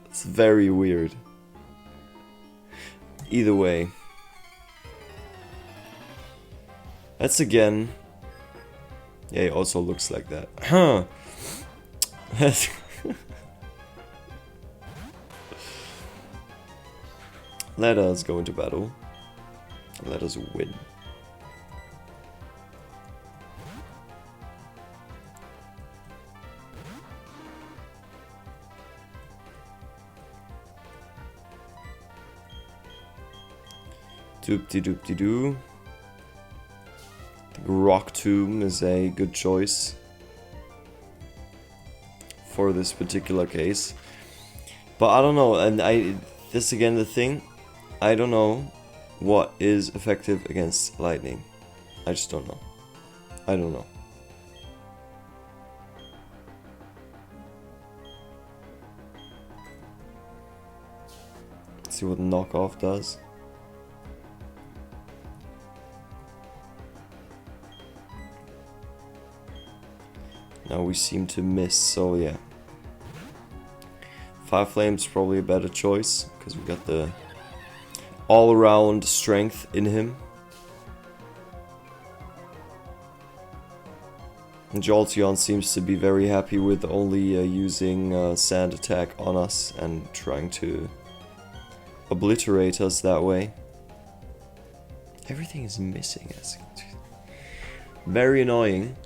It's very weird. Either way. That's again. Yeah, it also looks like that. Huh. Let us go into battle. Let us win. Doop-de-doop-de-doo. The Rock Tomb is a good choice for this particular case. But I don't know, and this again the thing, I don't know what is effective against lightning. I just don't know. I don't know. Let's see what knockoff does. Now we seem to miss, so yeah. Fire Flame's probably a better choice, because we got the all-around strength in him. And Jolteon seems to be very happy with only using Sand Attack on us and trying to obliterate us that way. Everything is missing. Very annoying.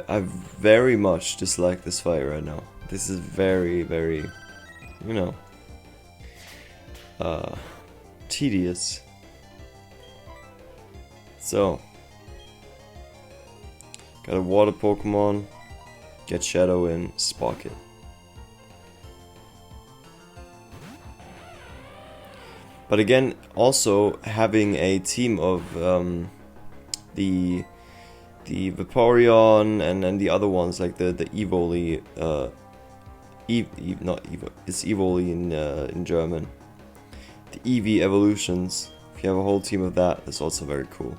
I very much dislike this fight right now. This is very, very, you know, tedious. So, got a water Pokemon, get Shadow in, Spark it. But again, also having a team of the Vaporeon and the other ones, like the Evoli, not Evo, it's Evoli in German. The Eevee evolutions. If you have a whole team of that, that's also very cool.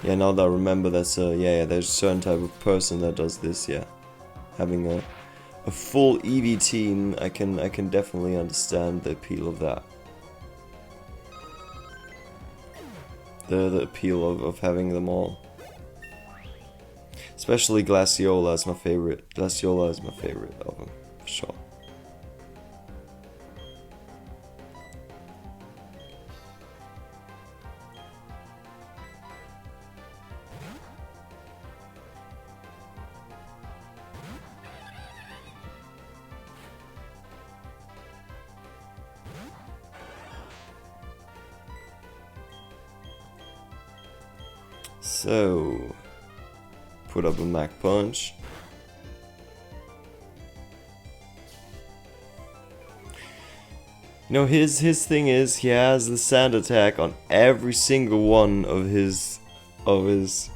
Yeah, now that I remember, that's yeah, there's a certain type of person that does this. Yeah, having a full Eevee team, I can definitely understand the appeal of that. The appeal of having them all. Especially Glaciola is my favorite. Glaciola is my favorite of them, for sure. So, put up a Mach Punch. You know, his thing is he has the Sand Attack on every single one of his Pokemon.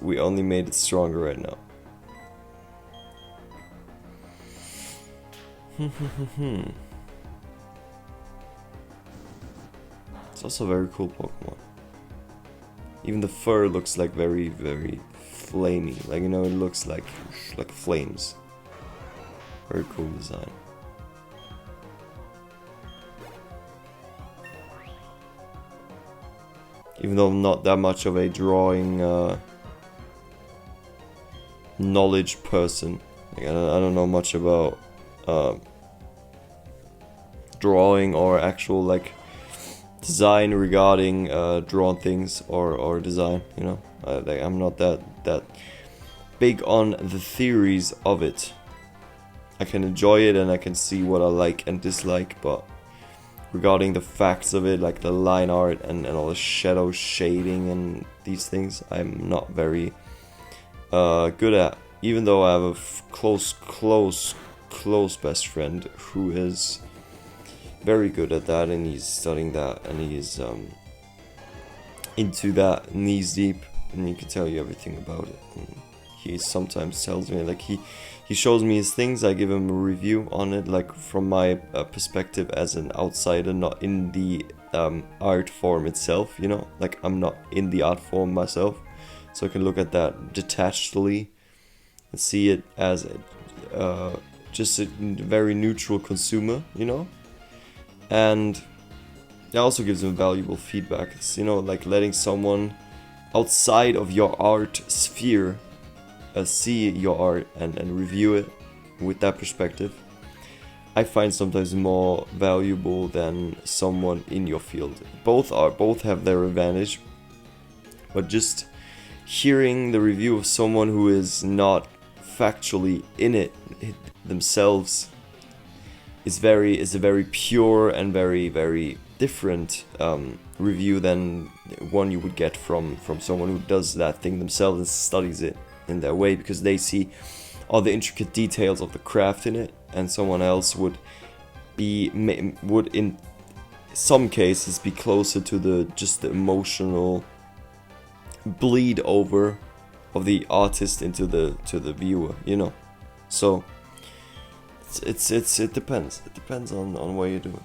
We only made it stronger right now. It's also a very cool Pokemon. Even the fur looks like very, very flamey. Like, you know, it looks like flames. Very cool design. Even though I'm not that much of a drawing knowledge person. Like, I don't know much about drawing or actual like design regarding drawn things or design, you know. Like, I'm not that big on the theories of it. I can enjoy it and I can see what I like and dislike, but regarding the facts of it, like the line art and all the shadow shading and these things, I'm not very good at. Even though I have a close best friend who is very good at that, and he's studying that, and he's into that knees deep, and he can tell you everything about it. And he sometimes tells me, like, he shows me his things, I give him a review on it, like from my perspective as an outsider, not in the art form itself, you know, like I'm not in the art form myself, so I can look at that detachedly and see it as just a very neutral consumer, you know. And it also gives them valuable feedback. It's, you know, like letting someone outside of your art sphere see your art and review it with that perspective. I find sometimes more valuable than someone in your field. Both have their advantage, but just hearing the review of someone who is not factually in it themselves is a very pure and very, very different review than one you would get from someone who does that thing themselves and studies it in their way, because they see all the intricate details of the craft in it, and someone else would in some cases be closer to the emotional bleed over of the artist into the viewer, you know. So it depends. It depends on what you're doing.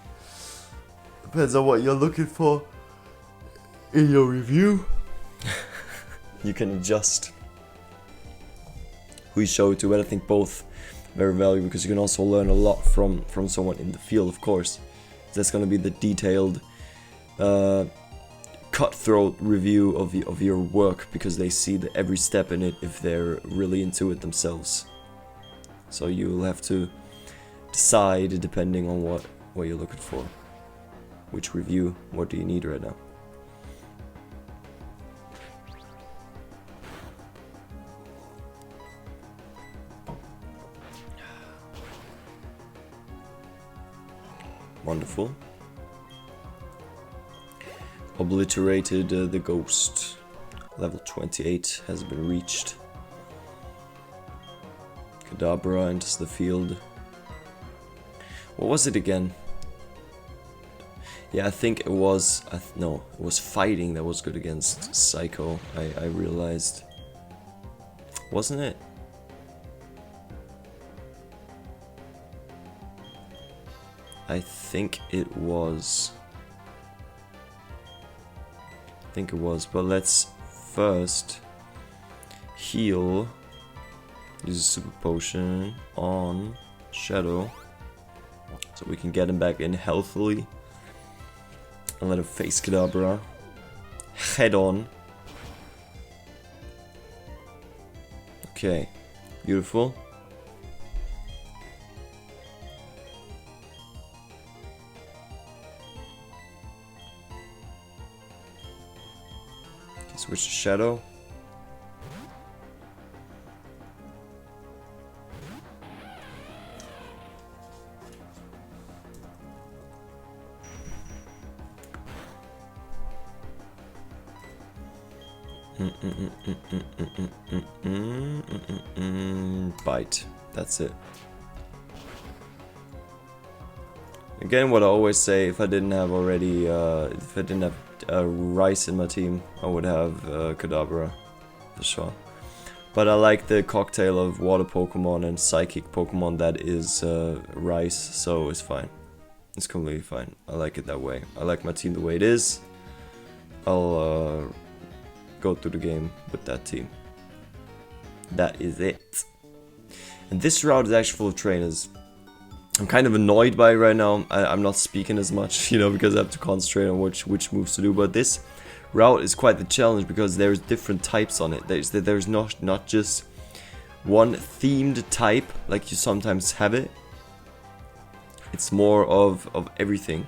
Depends on what you're looking for in your review. You can adjust who you show it to, but I think both very valuable, because you can also learn a lot from someone in the field, of course. That's going to be the detailed cutthroat review of your work, because they see every step in it if they're really into it themselves. So you'll have to decide depending on what you're looking for. Which review, what do you need right now? Wonderful. Obliterated the ghost. Level 28 has been reached. Kadabra enters the field. What was it again? Yeah, I think it was... no, it was fighting that was good against Psycho, I realized. Wasn't it? I think it was. But let's first heal. Use a super potion on Shadow, so we can get him back in healthily. And let him face Kadabra head on. Okay, beautiful. Switch to Shadow. Bite. That's it. Again, what I always say, if I didn't have already, if I didn't have Rice in my team, I would have Kadabra, for sure. But I like the cocktail of water Pokemon and psychic Pokemon that is Rice, so it's fine. It's completely fine. I like it that way. I like my team the way it is. I'll go through the game with that team. That is it. And this route is actually full of trainers. I'm kind of annoyed by it right now. I'm not speaking as much, you know, because I have to concentrate on which moves to do. But this route is quite the challenge, because there's different types on it. There's not just one themed type like you sometimes have it. It's more of everything.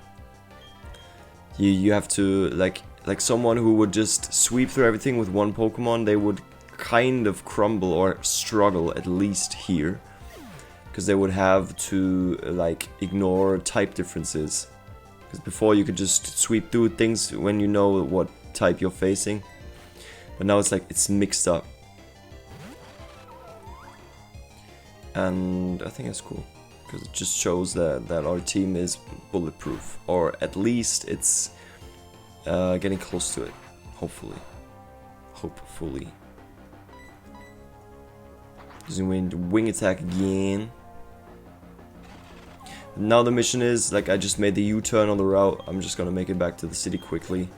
You have to like someone who would just sweep through everything with one Pokemon, they would kind of crumble or struggle, at least here. Because they would have to like ignore type differences. Because before you could just sweep through things when you know what type you're facing. But now it's like it's mixed up. And I think that's cool. Because it just shows that our team is bulletproof. Or at least it's getting close to it. Hopefully. Hopefully. Using wing attack again. Now the mission is, like, I just made the U-turn on the route. I'm just gonna make it back to the city quickly.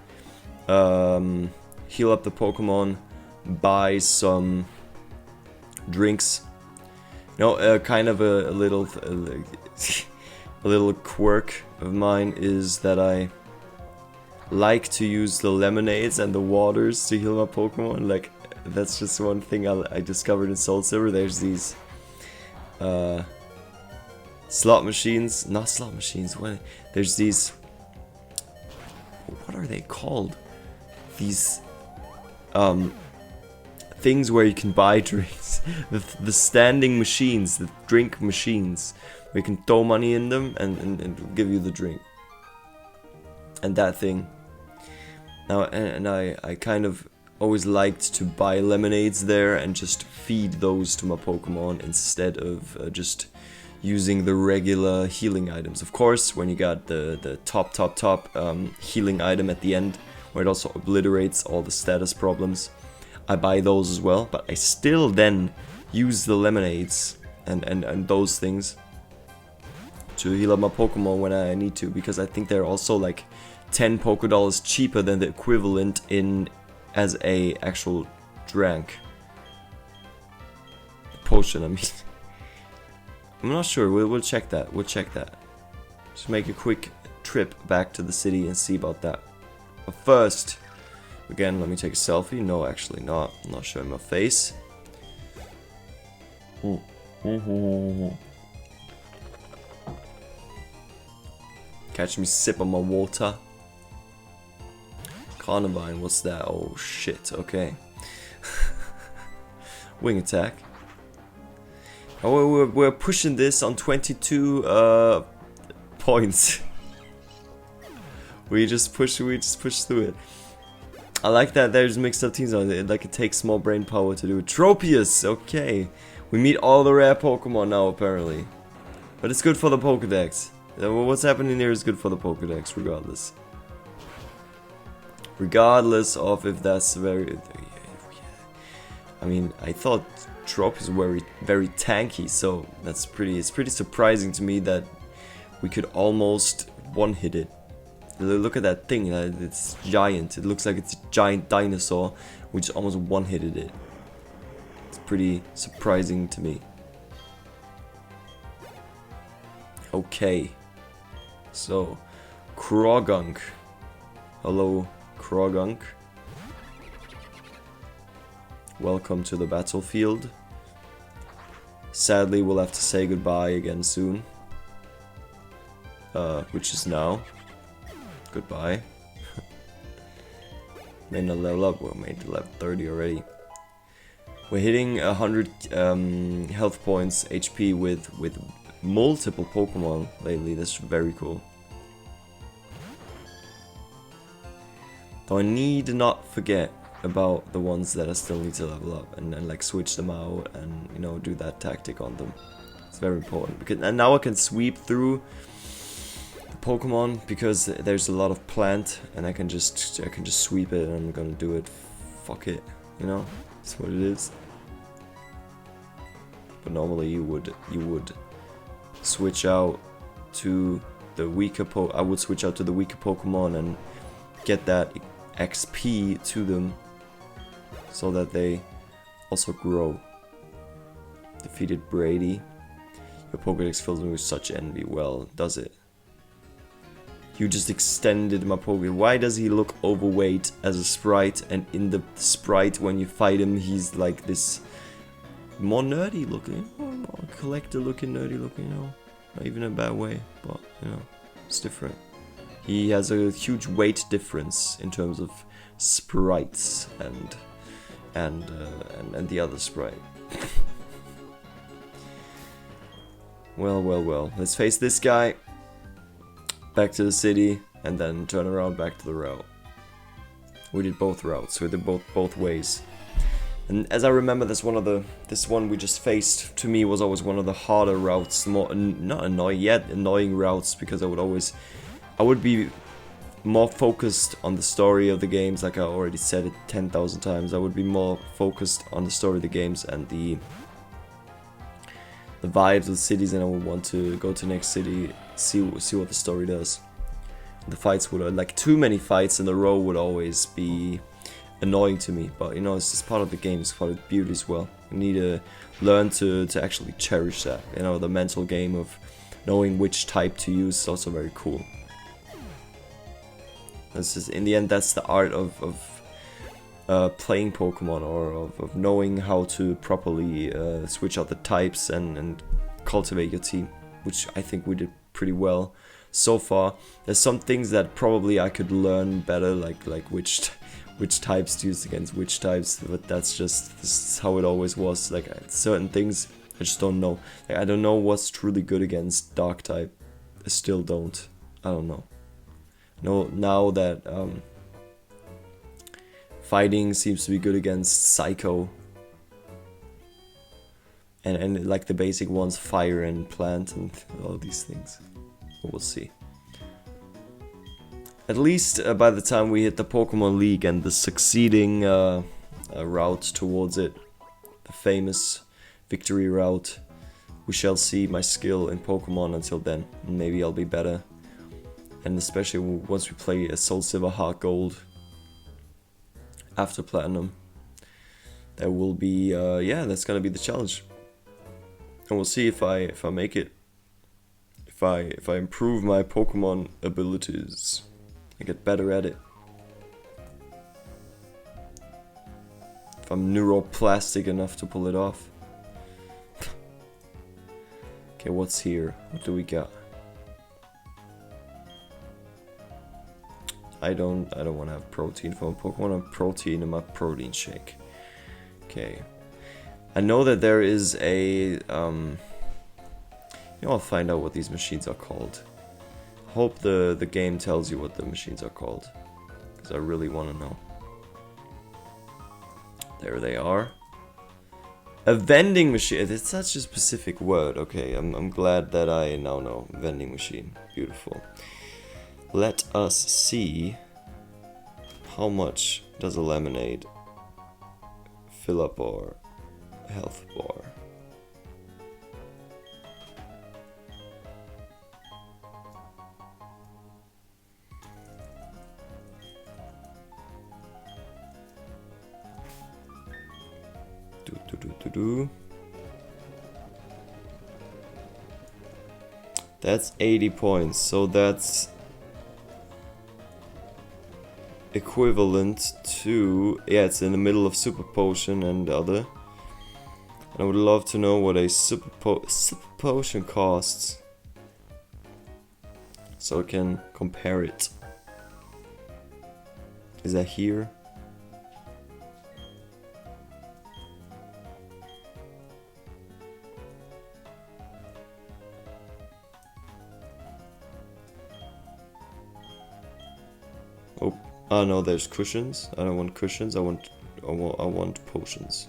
Heal up the Pokemon. Buy some drinks. You know, kind of a little a little quirk of mine is that I like to use the lemonades and the waters to heal my Pokemon. Like, that's just one thing I discovered in Soul Silver. There's these slot machines, not slot machines. There's these. What are they called? These things where you can buy drinks. the standing machines, the drink machines, where you can throw money in them and give you the drink. And that thing. Now, and I kind of always liked to buy lemonades there and just feed those to my Pokemon instead of just using the regular healing items. Of course, when you got the top healing item at the end, where it also obliterates all the status problems, I buy those as well, but I still then use the lemonades and those things to heal up my Pokemon when I need to, because I think they're also like 10 Pokédollars cheaper than the equivalent in as a actual drink. Potion, I mean. I'm not sure, we'll check that, Just make a quick trip back to the city and see about that. But first, again, let me take a selfie. No, actually not. I'm not showing my face. Catch me sipping my water. Carnivine, what's that? Oh shit, okay. Wing attack. Oh, we're pushing this on 22 points. we just push through it. I like that there's mixed up teams on it. Like, it takes more brain power to do it. Tropius, okay. We meet all the rare Pokemon now, apparently. But it's good for the Pokedex. What's happening here is good for the Pokedex, regardless. Regardless of if that's very... I mean, I thought Tropius was very tanky, so that's it's pretty surprising to me that we could almost one-hit it. Look at that thing, it's giant. It looks like it's a giant dinosaur. We just almost one-hitted it. It's pretty surprising to me. Okay. So, Krogunk. Hello, Krogunk. Welcome to the battlefield. Sadly, we'll have to say goodbye again soon. Which is now. Goodbye. Made a level up. Well, made level 30 already. We're hitting 100 health points HP with multiple Pokemon lately. That's very cool. Though I need not forget about the ones that I still need to level up and like switch them out and, you know, do that tactic on them. It's very important because and now I can sweep through the Pokemon because there's a lot of plant and I can just sweep it and I'm gonna do it. Fuck it, you know, that's what it is. But normally you would switch out to the weaker I would switch out to the weaker Pokemon and get that XP to them so that they also grow. Defeated Brady. Your Pokédex fills me with such envy. Well, does it? You just extended my Pokédex. Why does he look overweight as a sprite, and in the sprite when you fight him he's like this more nerdy looking, more collector looking, nerdy looking, you know? Not even in a bad way, but you know, it's different. He has a huge weight difference in terms of sprites and the other sprite. Well. Let's face this guy. Back to the city and then turn around back to the route. We did both routes. We did both ways. And as I remember, this one we just faced, to me, was always one of the harder routes, more not annoying yet, annoying routes, because I would be more focused on the story of the games, like I already said it 10,000 times. I would be more focused on the story of the games and the vibes of the cities, and I would want to go to the next city, see what the story does. The fights would, like, too many fights in a row would always be annoying to me, but you know, it's just part of the game, it's part of the beauty as well. You need to learn to actually cherish that, you know, the mental game of knowing which type to use is also very cool. This is, in the end, that's the art of playing Pokemon, or of knowing how to properly switch out the types and cultivate your team, which I think we did pretty well so far. There's some things that probably I could learn better, like which types to use against which types, but this is how it always was. Like, certain things I just don't know. Like, I don't know what's truly good against Dark type. I still don't. I don't know. No, now that Fighting seems to be good against Psycho. And like the basic ones, Fire and Plant and all these things. But we'll see. At least by the time we hit the Pokemon League and the succeeding route towards it, the famous victory route, we shall see my skill in Pokemon until then. Maybe I'll be better. And especially once we play a Soul Silver, Heart Gold after Platinum, there will be, yeah, that's gonna be the challenge. And we'll see if I make it. If I improve my Pokemon abilities, I get better at it. If I'm neuroplastic enough to pull it off. Okay, what's here? What do we got? I don't want to have protein for my Pokemon. I have protein in my protein shake. Okay. I know that there is a you know, I'll find out what these machines are called. Hope the game tells you what the machines are called, because I really want to know. There they are. A vending machine. It's such a specific word. Okay, I'm glad that I now know. Vending machine. Beautiful. Let us see how much does a lemonade fill up our health bar. That's 80 points, so that's equivalent to, yeah, it's in the middle of Super Potion and other. And I would love to know what a Super Potion costs, so I can compare it. Is that here? Oh no, there's cushions. I don't want cushions. I want potions.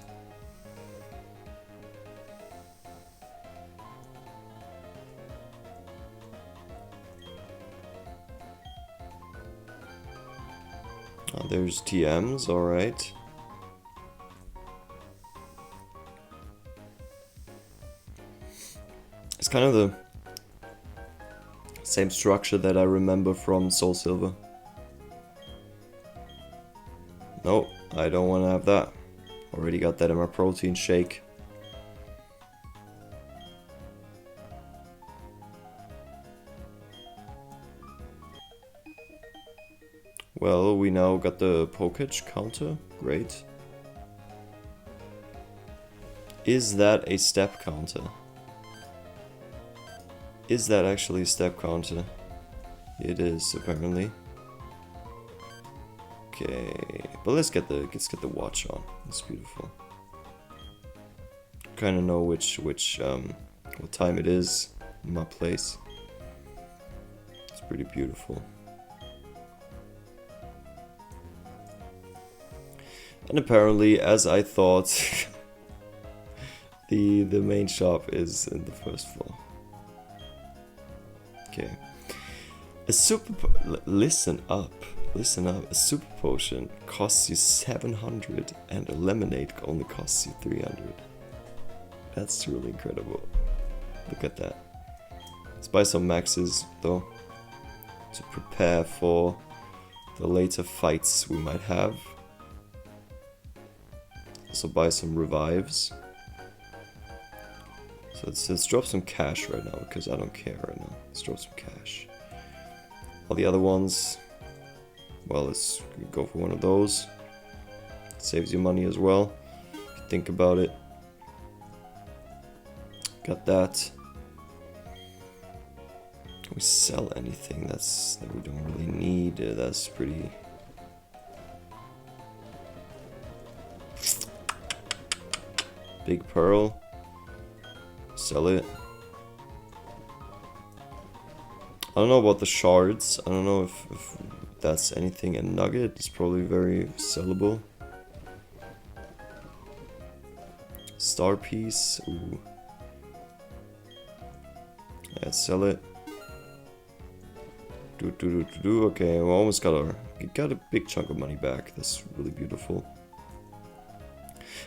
Oh, there's TMs. All right. It's kind of the same structure that I remember from Soul Silver. No, I don't want to have that. Already got that in my protein shake. Well, we now got the Poketch counter. Great. Is that a step counter? Is that actually a step counter? It is, apparently. Okay, but let's get the watch on. That's beautiful. Kind of know what time it is in my place. It's pretty beautiful. And apparently, as I thought, the main shop is in the first floor. Okay. Listen up. Listen up, a Super Potion costs you 700 and a Lemonade only costs you 300. That's really incredible. Look at that. Let's buy some maxes though, to prepare for the later fights we might have. Also buy some revives. So let's drop some cash right now, because I don't care right now. Let's drop some cash. All the other ones, well, let's go for one of those. It saves you money as well, if you think about it. Got that. Can we sell anything that we don't really need? That's pretty... Big Pearl. Sell it. I don't know about the shards. I don't know if that's anything. A nugget is probably very sellable. Star piece. Ooh. Let's sell it. Okay, we almost got a big chunk of money back. That's really beautiful.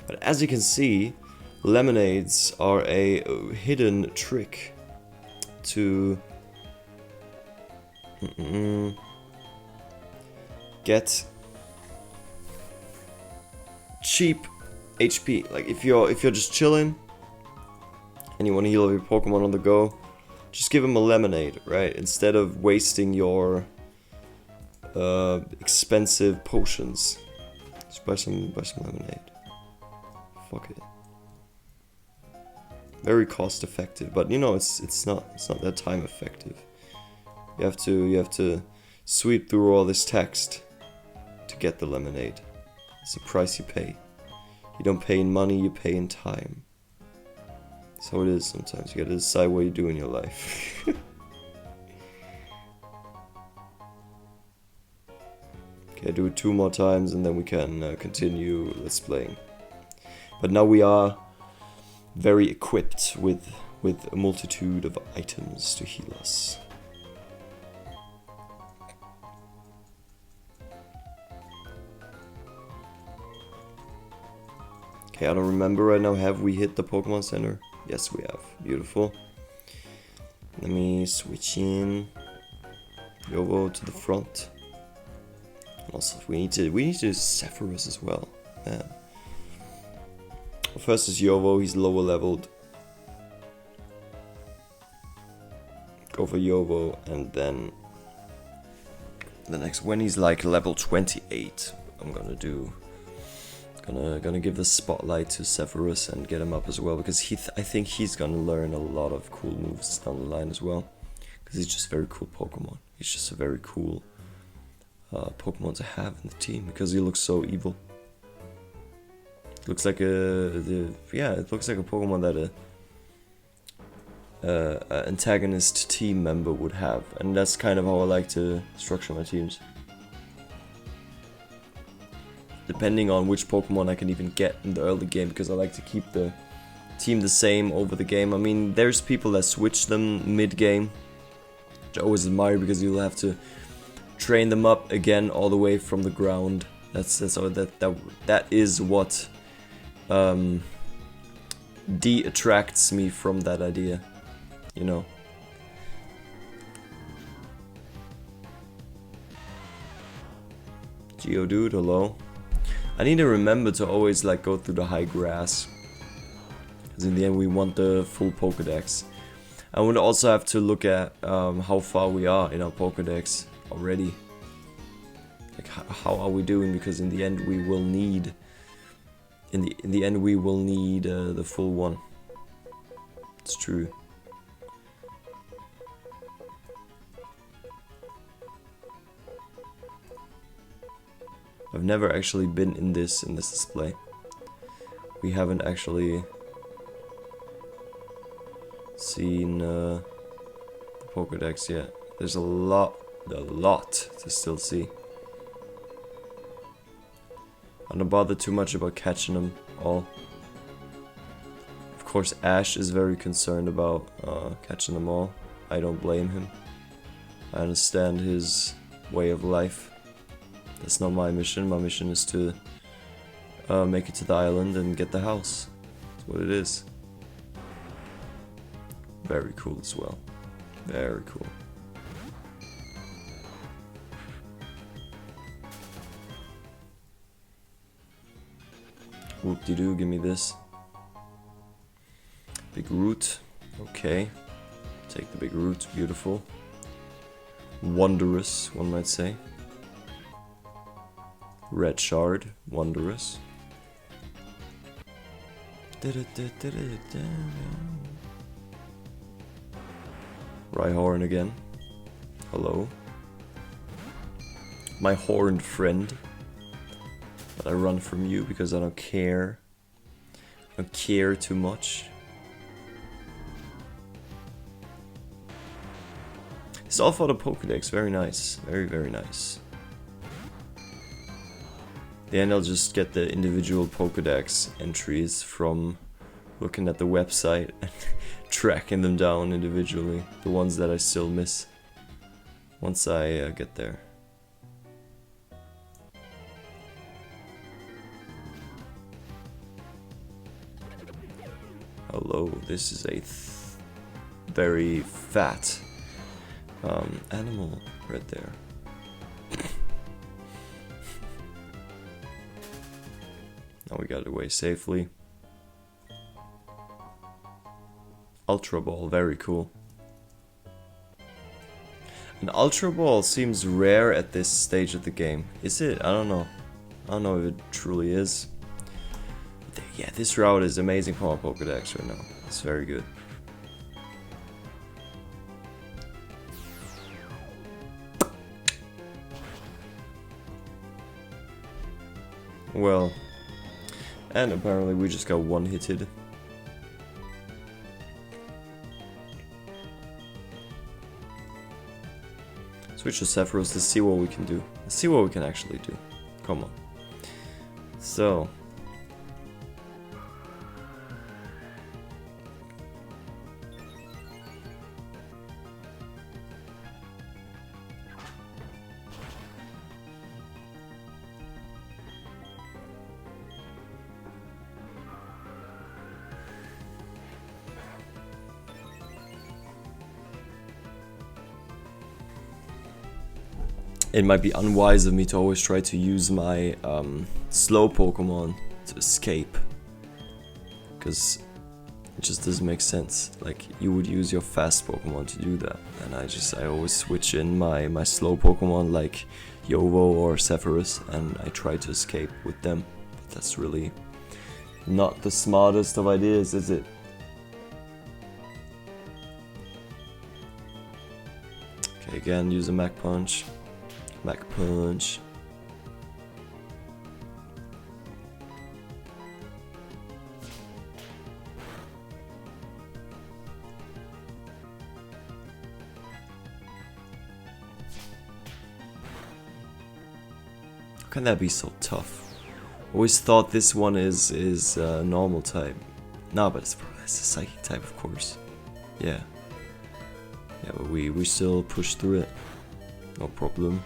But as you can see, lemonades are a hidden trick to get cheap HP. Like if you're just chilling and you want to heal your Pokemon on the go, just give him a lemonade, right? Instead of wasting your expensive potions. Just buy some lemonade. Fuck it. Very cost effective, but you know it's not that time effective. You have to sweep through all this text to get the lemonade. It's the price you pay. You don't pay in money, you pay in time. That's how it is sometimes. You gotta decide what you do in your life. Okay, do it 2 more times and then we can continue let's playing. But now we are very equipped with a multitude of items to heal us. Okay, I don't remember right now. Have we hit the Pokemon Center? Yes, we have. Beautiful. Let me switch in Yovo to the front. Also, we need to Sephiroth as well. Man. Well, first is Yovo. He's lower leveled. Go for Yovo, and then the next when he's like level 28, I'm gonna do. Gonna give the spotlight to Sephiroth and get him up as well, because I think he's gonna learn a lot of cool moves down the line as well, because he's just a very cool Pokemon. He's just a very cool Pokemon to have in the team because he looks so evil. Looks like it looks like a Pokemon that a antagonist team member would have, and that's kind of how I like to structure my teams. Depending on which Pokemon I can even get in the early game, because I like to keep the team the same over the game. I mean, there's people that switch them mid-game, which I always admire, because you'll have to train them up again all the way from the ground. That is what attracts me from that idea, you know. Geodude, hello. I need to remember to always like go through the high grass, because in the end we want the full Pokédex. I would also have to look at how far we are in our Pokédex already. Like how are we doing? Because in the end we will need, in the end we will need the full one. It's true. I've never actually been in this display. We haven't actually seen the Pokédex yet. There's a lot to still see. I don't bother too much about catching them all. Of course, Ash is very concerned about catching them all. I don't blame him. I understand his way of life. That's not my mission. My mission is to make it to the island and get the house. That's what it is. Very cool as well. Very cool. Whoop-de-doo, give me this. Big root. Okay. Take the big root. Beautiful. Wondrous, one might say. Red shard, wondrous. Rhyhorn again. Hello. My horned friend. But I run from you because I don't care. I don't care too much. It's all for the Pokédex, very nice. Very, very nice. Then I'll just get the individual Pokédex entries from looking at the website and tracking them down individually. The ones that I still miss. Once I get there. Hello, this is a very fat animal right there. Now we got it away safely. Ultra Ball, very cool. An Ultra Ball seems rare at this stage of the game. Is it? I don't know. I don't know if it truly is. Yeah, this route is amazing for my Pokédex right now. It's very good. Well, and apparently we just got one-hitted. Switch to Sephiroth to see what we can do. Let's see what we can actually do. Come on. So. It might be unwise of me to always try to use my slow Pokemon to escape, because it just doesn't make sense. Like, you would use your fast Pokemon to do that, and I always switch in my slow Pokemon like Yovo or Sephiroth, and I try to escape with them. But that's really not the smartest of ideas, is it? Okay, again, use a Mach Punch. Mach Punch. How can that be so tough? Always thought this one is normal type. No, but it's a psychic type, of course. Yeah. Yeah, but we still push through it. No problem.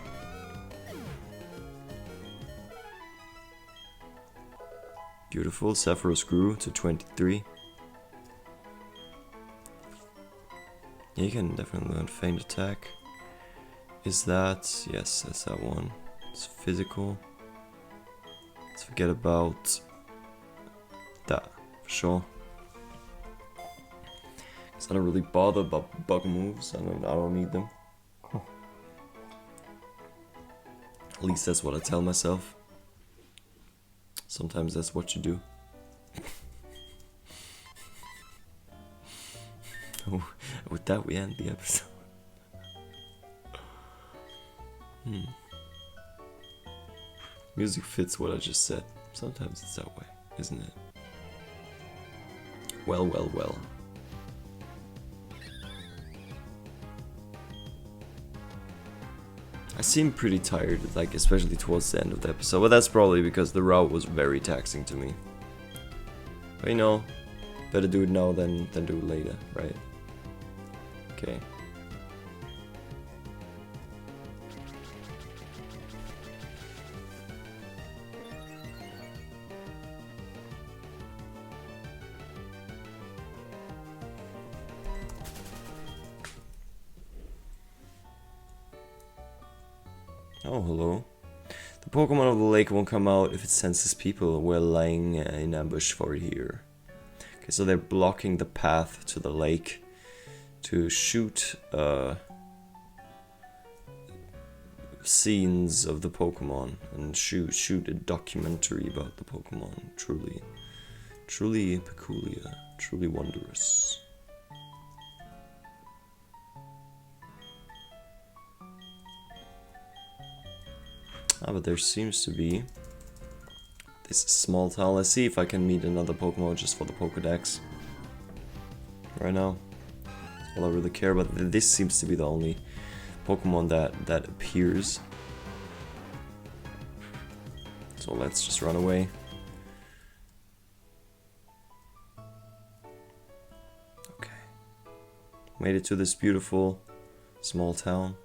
Beautiful, Sephiroth grew to 23. Yeah, you can definitely learn Feint Attack. Is that? Yes, that's that one. It's physical. Let's forget about that, for sure. Because I don't really bother about bug moves, I don't need them. At least that's what I tell myself. Sometimes that's what you do. With that we end the episode. Music fits what I just said. Sometimes it's that way, isn't it? Well, well, well. I seem pretty tired, like especially towards the end of the episode, but that's probably because the route was very taxing to me. But you know, better do it now than do it later, right? Okay. Oh, hello. The Pokemon of the lake won't come out if it senses people. We're lying in ambush for it here. Okay, so they're blocking the path to the lake to shoot scenes of the Pokemon and shoot a documentary about the Pokemon. Truly peculiar, truly wondrous. Ah, but there seems to be this small town. Let's see if I can meet another Pokemon just for the Pokédex. Right now. That's all I really care about. This seems to be the only Pokemon that appears. So let's just run away. Made it to this beautiful small town.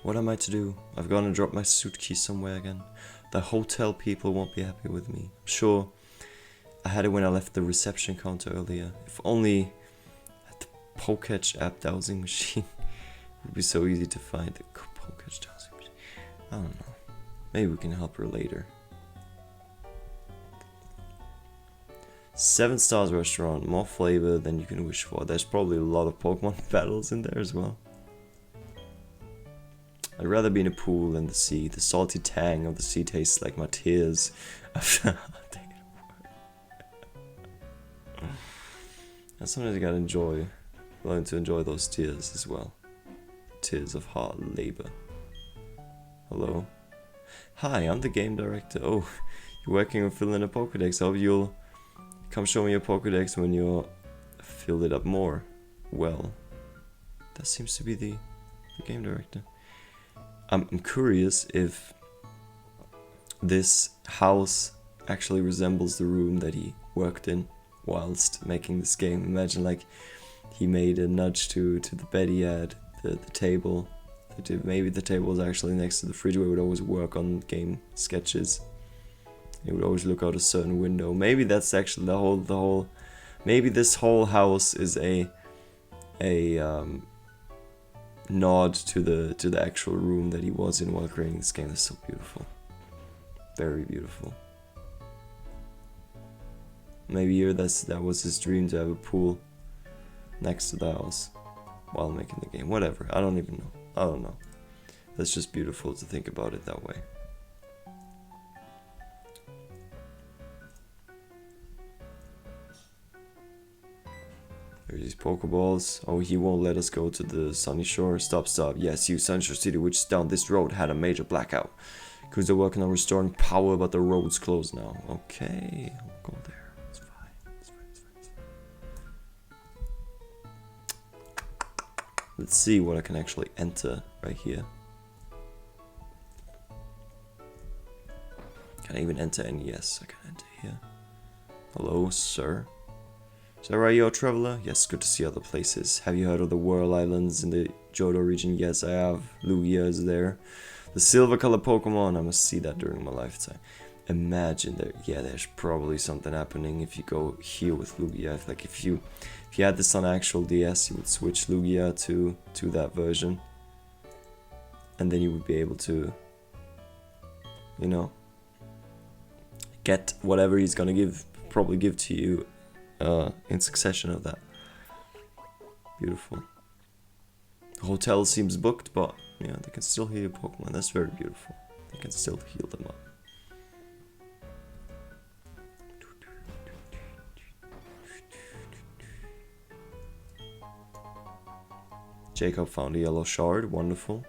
What am I to do? I've gone and dropped my suitcase somewhere again. The hotel people won't be happy with me. I'm sure I had it when I left the reception counter earlier. If only I had the Poketch app dowsing machine. It would be so easy to find the Poketch dowsing machine. I don't know. Maybe we can help her later. 7 stars restaurant, more flavor than you can wish for. There's probably a lot of Pokemon battles in there as well. I'd rather be in a pool than the sea. The salty tang of the sea tastes like my tears. And sometimes you gotta enjoy, learn to enjoy those tears as well. Tears of hard labor. Hello? Hi, I'm the game director. Oh, you're working on filling a Pokedex. I hope you'll come show me your Pokedex when you're filled it up more. Well, that seems to be the game director. I'm curious if this house actually resembles the room that he worked in whilst making this game. Imagine like he made a nudge to the bed he had, the table. Maybe the table was actually next to the fridge where he would always work on game sketches. He would always look out a certain window. Maybe that's actually the whole. Maybe this whole house is a nod to the actual room that he was in while creating this game. That's so beautiful. Very beautiful. Maybe here that was his dream, to have a pool next to the house while making the game. Whatever. I don't even know. I don't know. That's just beautiful to think about it that way. There's these Pokeballs. Oh, he won't let us go to the Sunny Shore. Stop. Yes, you, Sunshine City, which is down this road, had a major blackout. Because they're working on restoring power, but the road's closed now. Okay, I'll go there. It's fine. It's fine. Let's see what I can actually enter right here. Can I even enter any? Yes, I can enter here. Hello, sir. Is that right, you're a traveler? Yes, good to see other places. Have you heard of the Whirl Islands in the Johto region? Yes, I have. Lugia is there. The silver color Pokemon, I must see that during my lifetime. Imagine that, yeah, there's probably something happening if you go here with Lugia. Like if you had this on actual DS, you would switch Lugia to that version. And then you would be able to, you know, get whatever he's gonna probably give to you in succession of that. Beautiful. The hotel seems booked, but yeah, they can still heal Pokemon. That's very beautiful. They can still heal them up. Jacob found a yellow shard. Wonderful.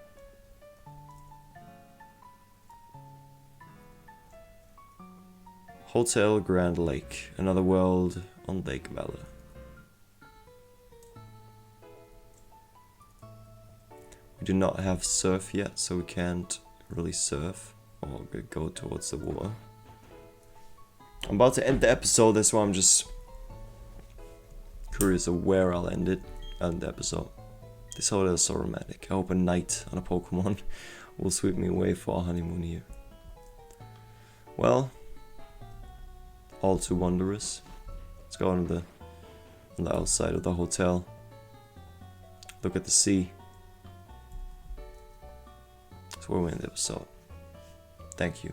Hotel Grand Lake. Another world on Lake Valor. We do not have surf yet, so we can't really surf or go towards the water. I'm about to end the episode, that's why I'm just curious of where I'll end the episode. This hotel is so romantic. I hope a night on a Pokemon will sweep me away for our honeymoon here. Well, all too wondrous. Let's go on the outside of the hotel. Look at the sea. That's where we end the episode. Thank you.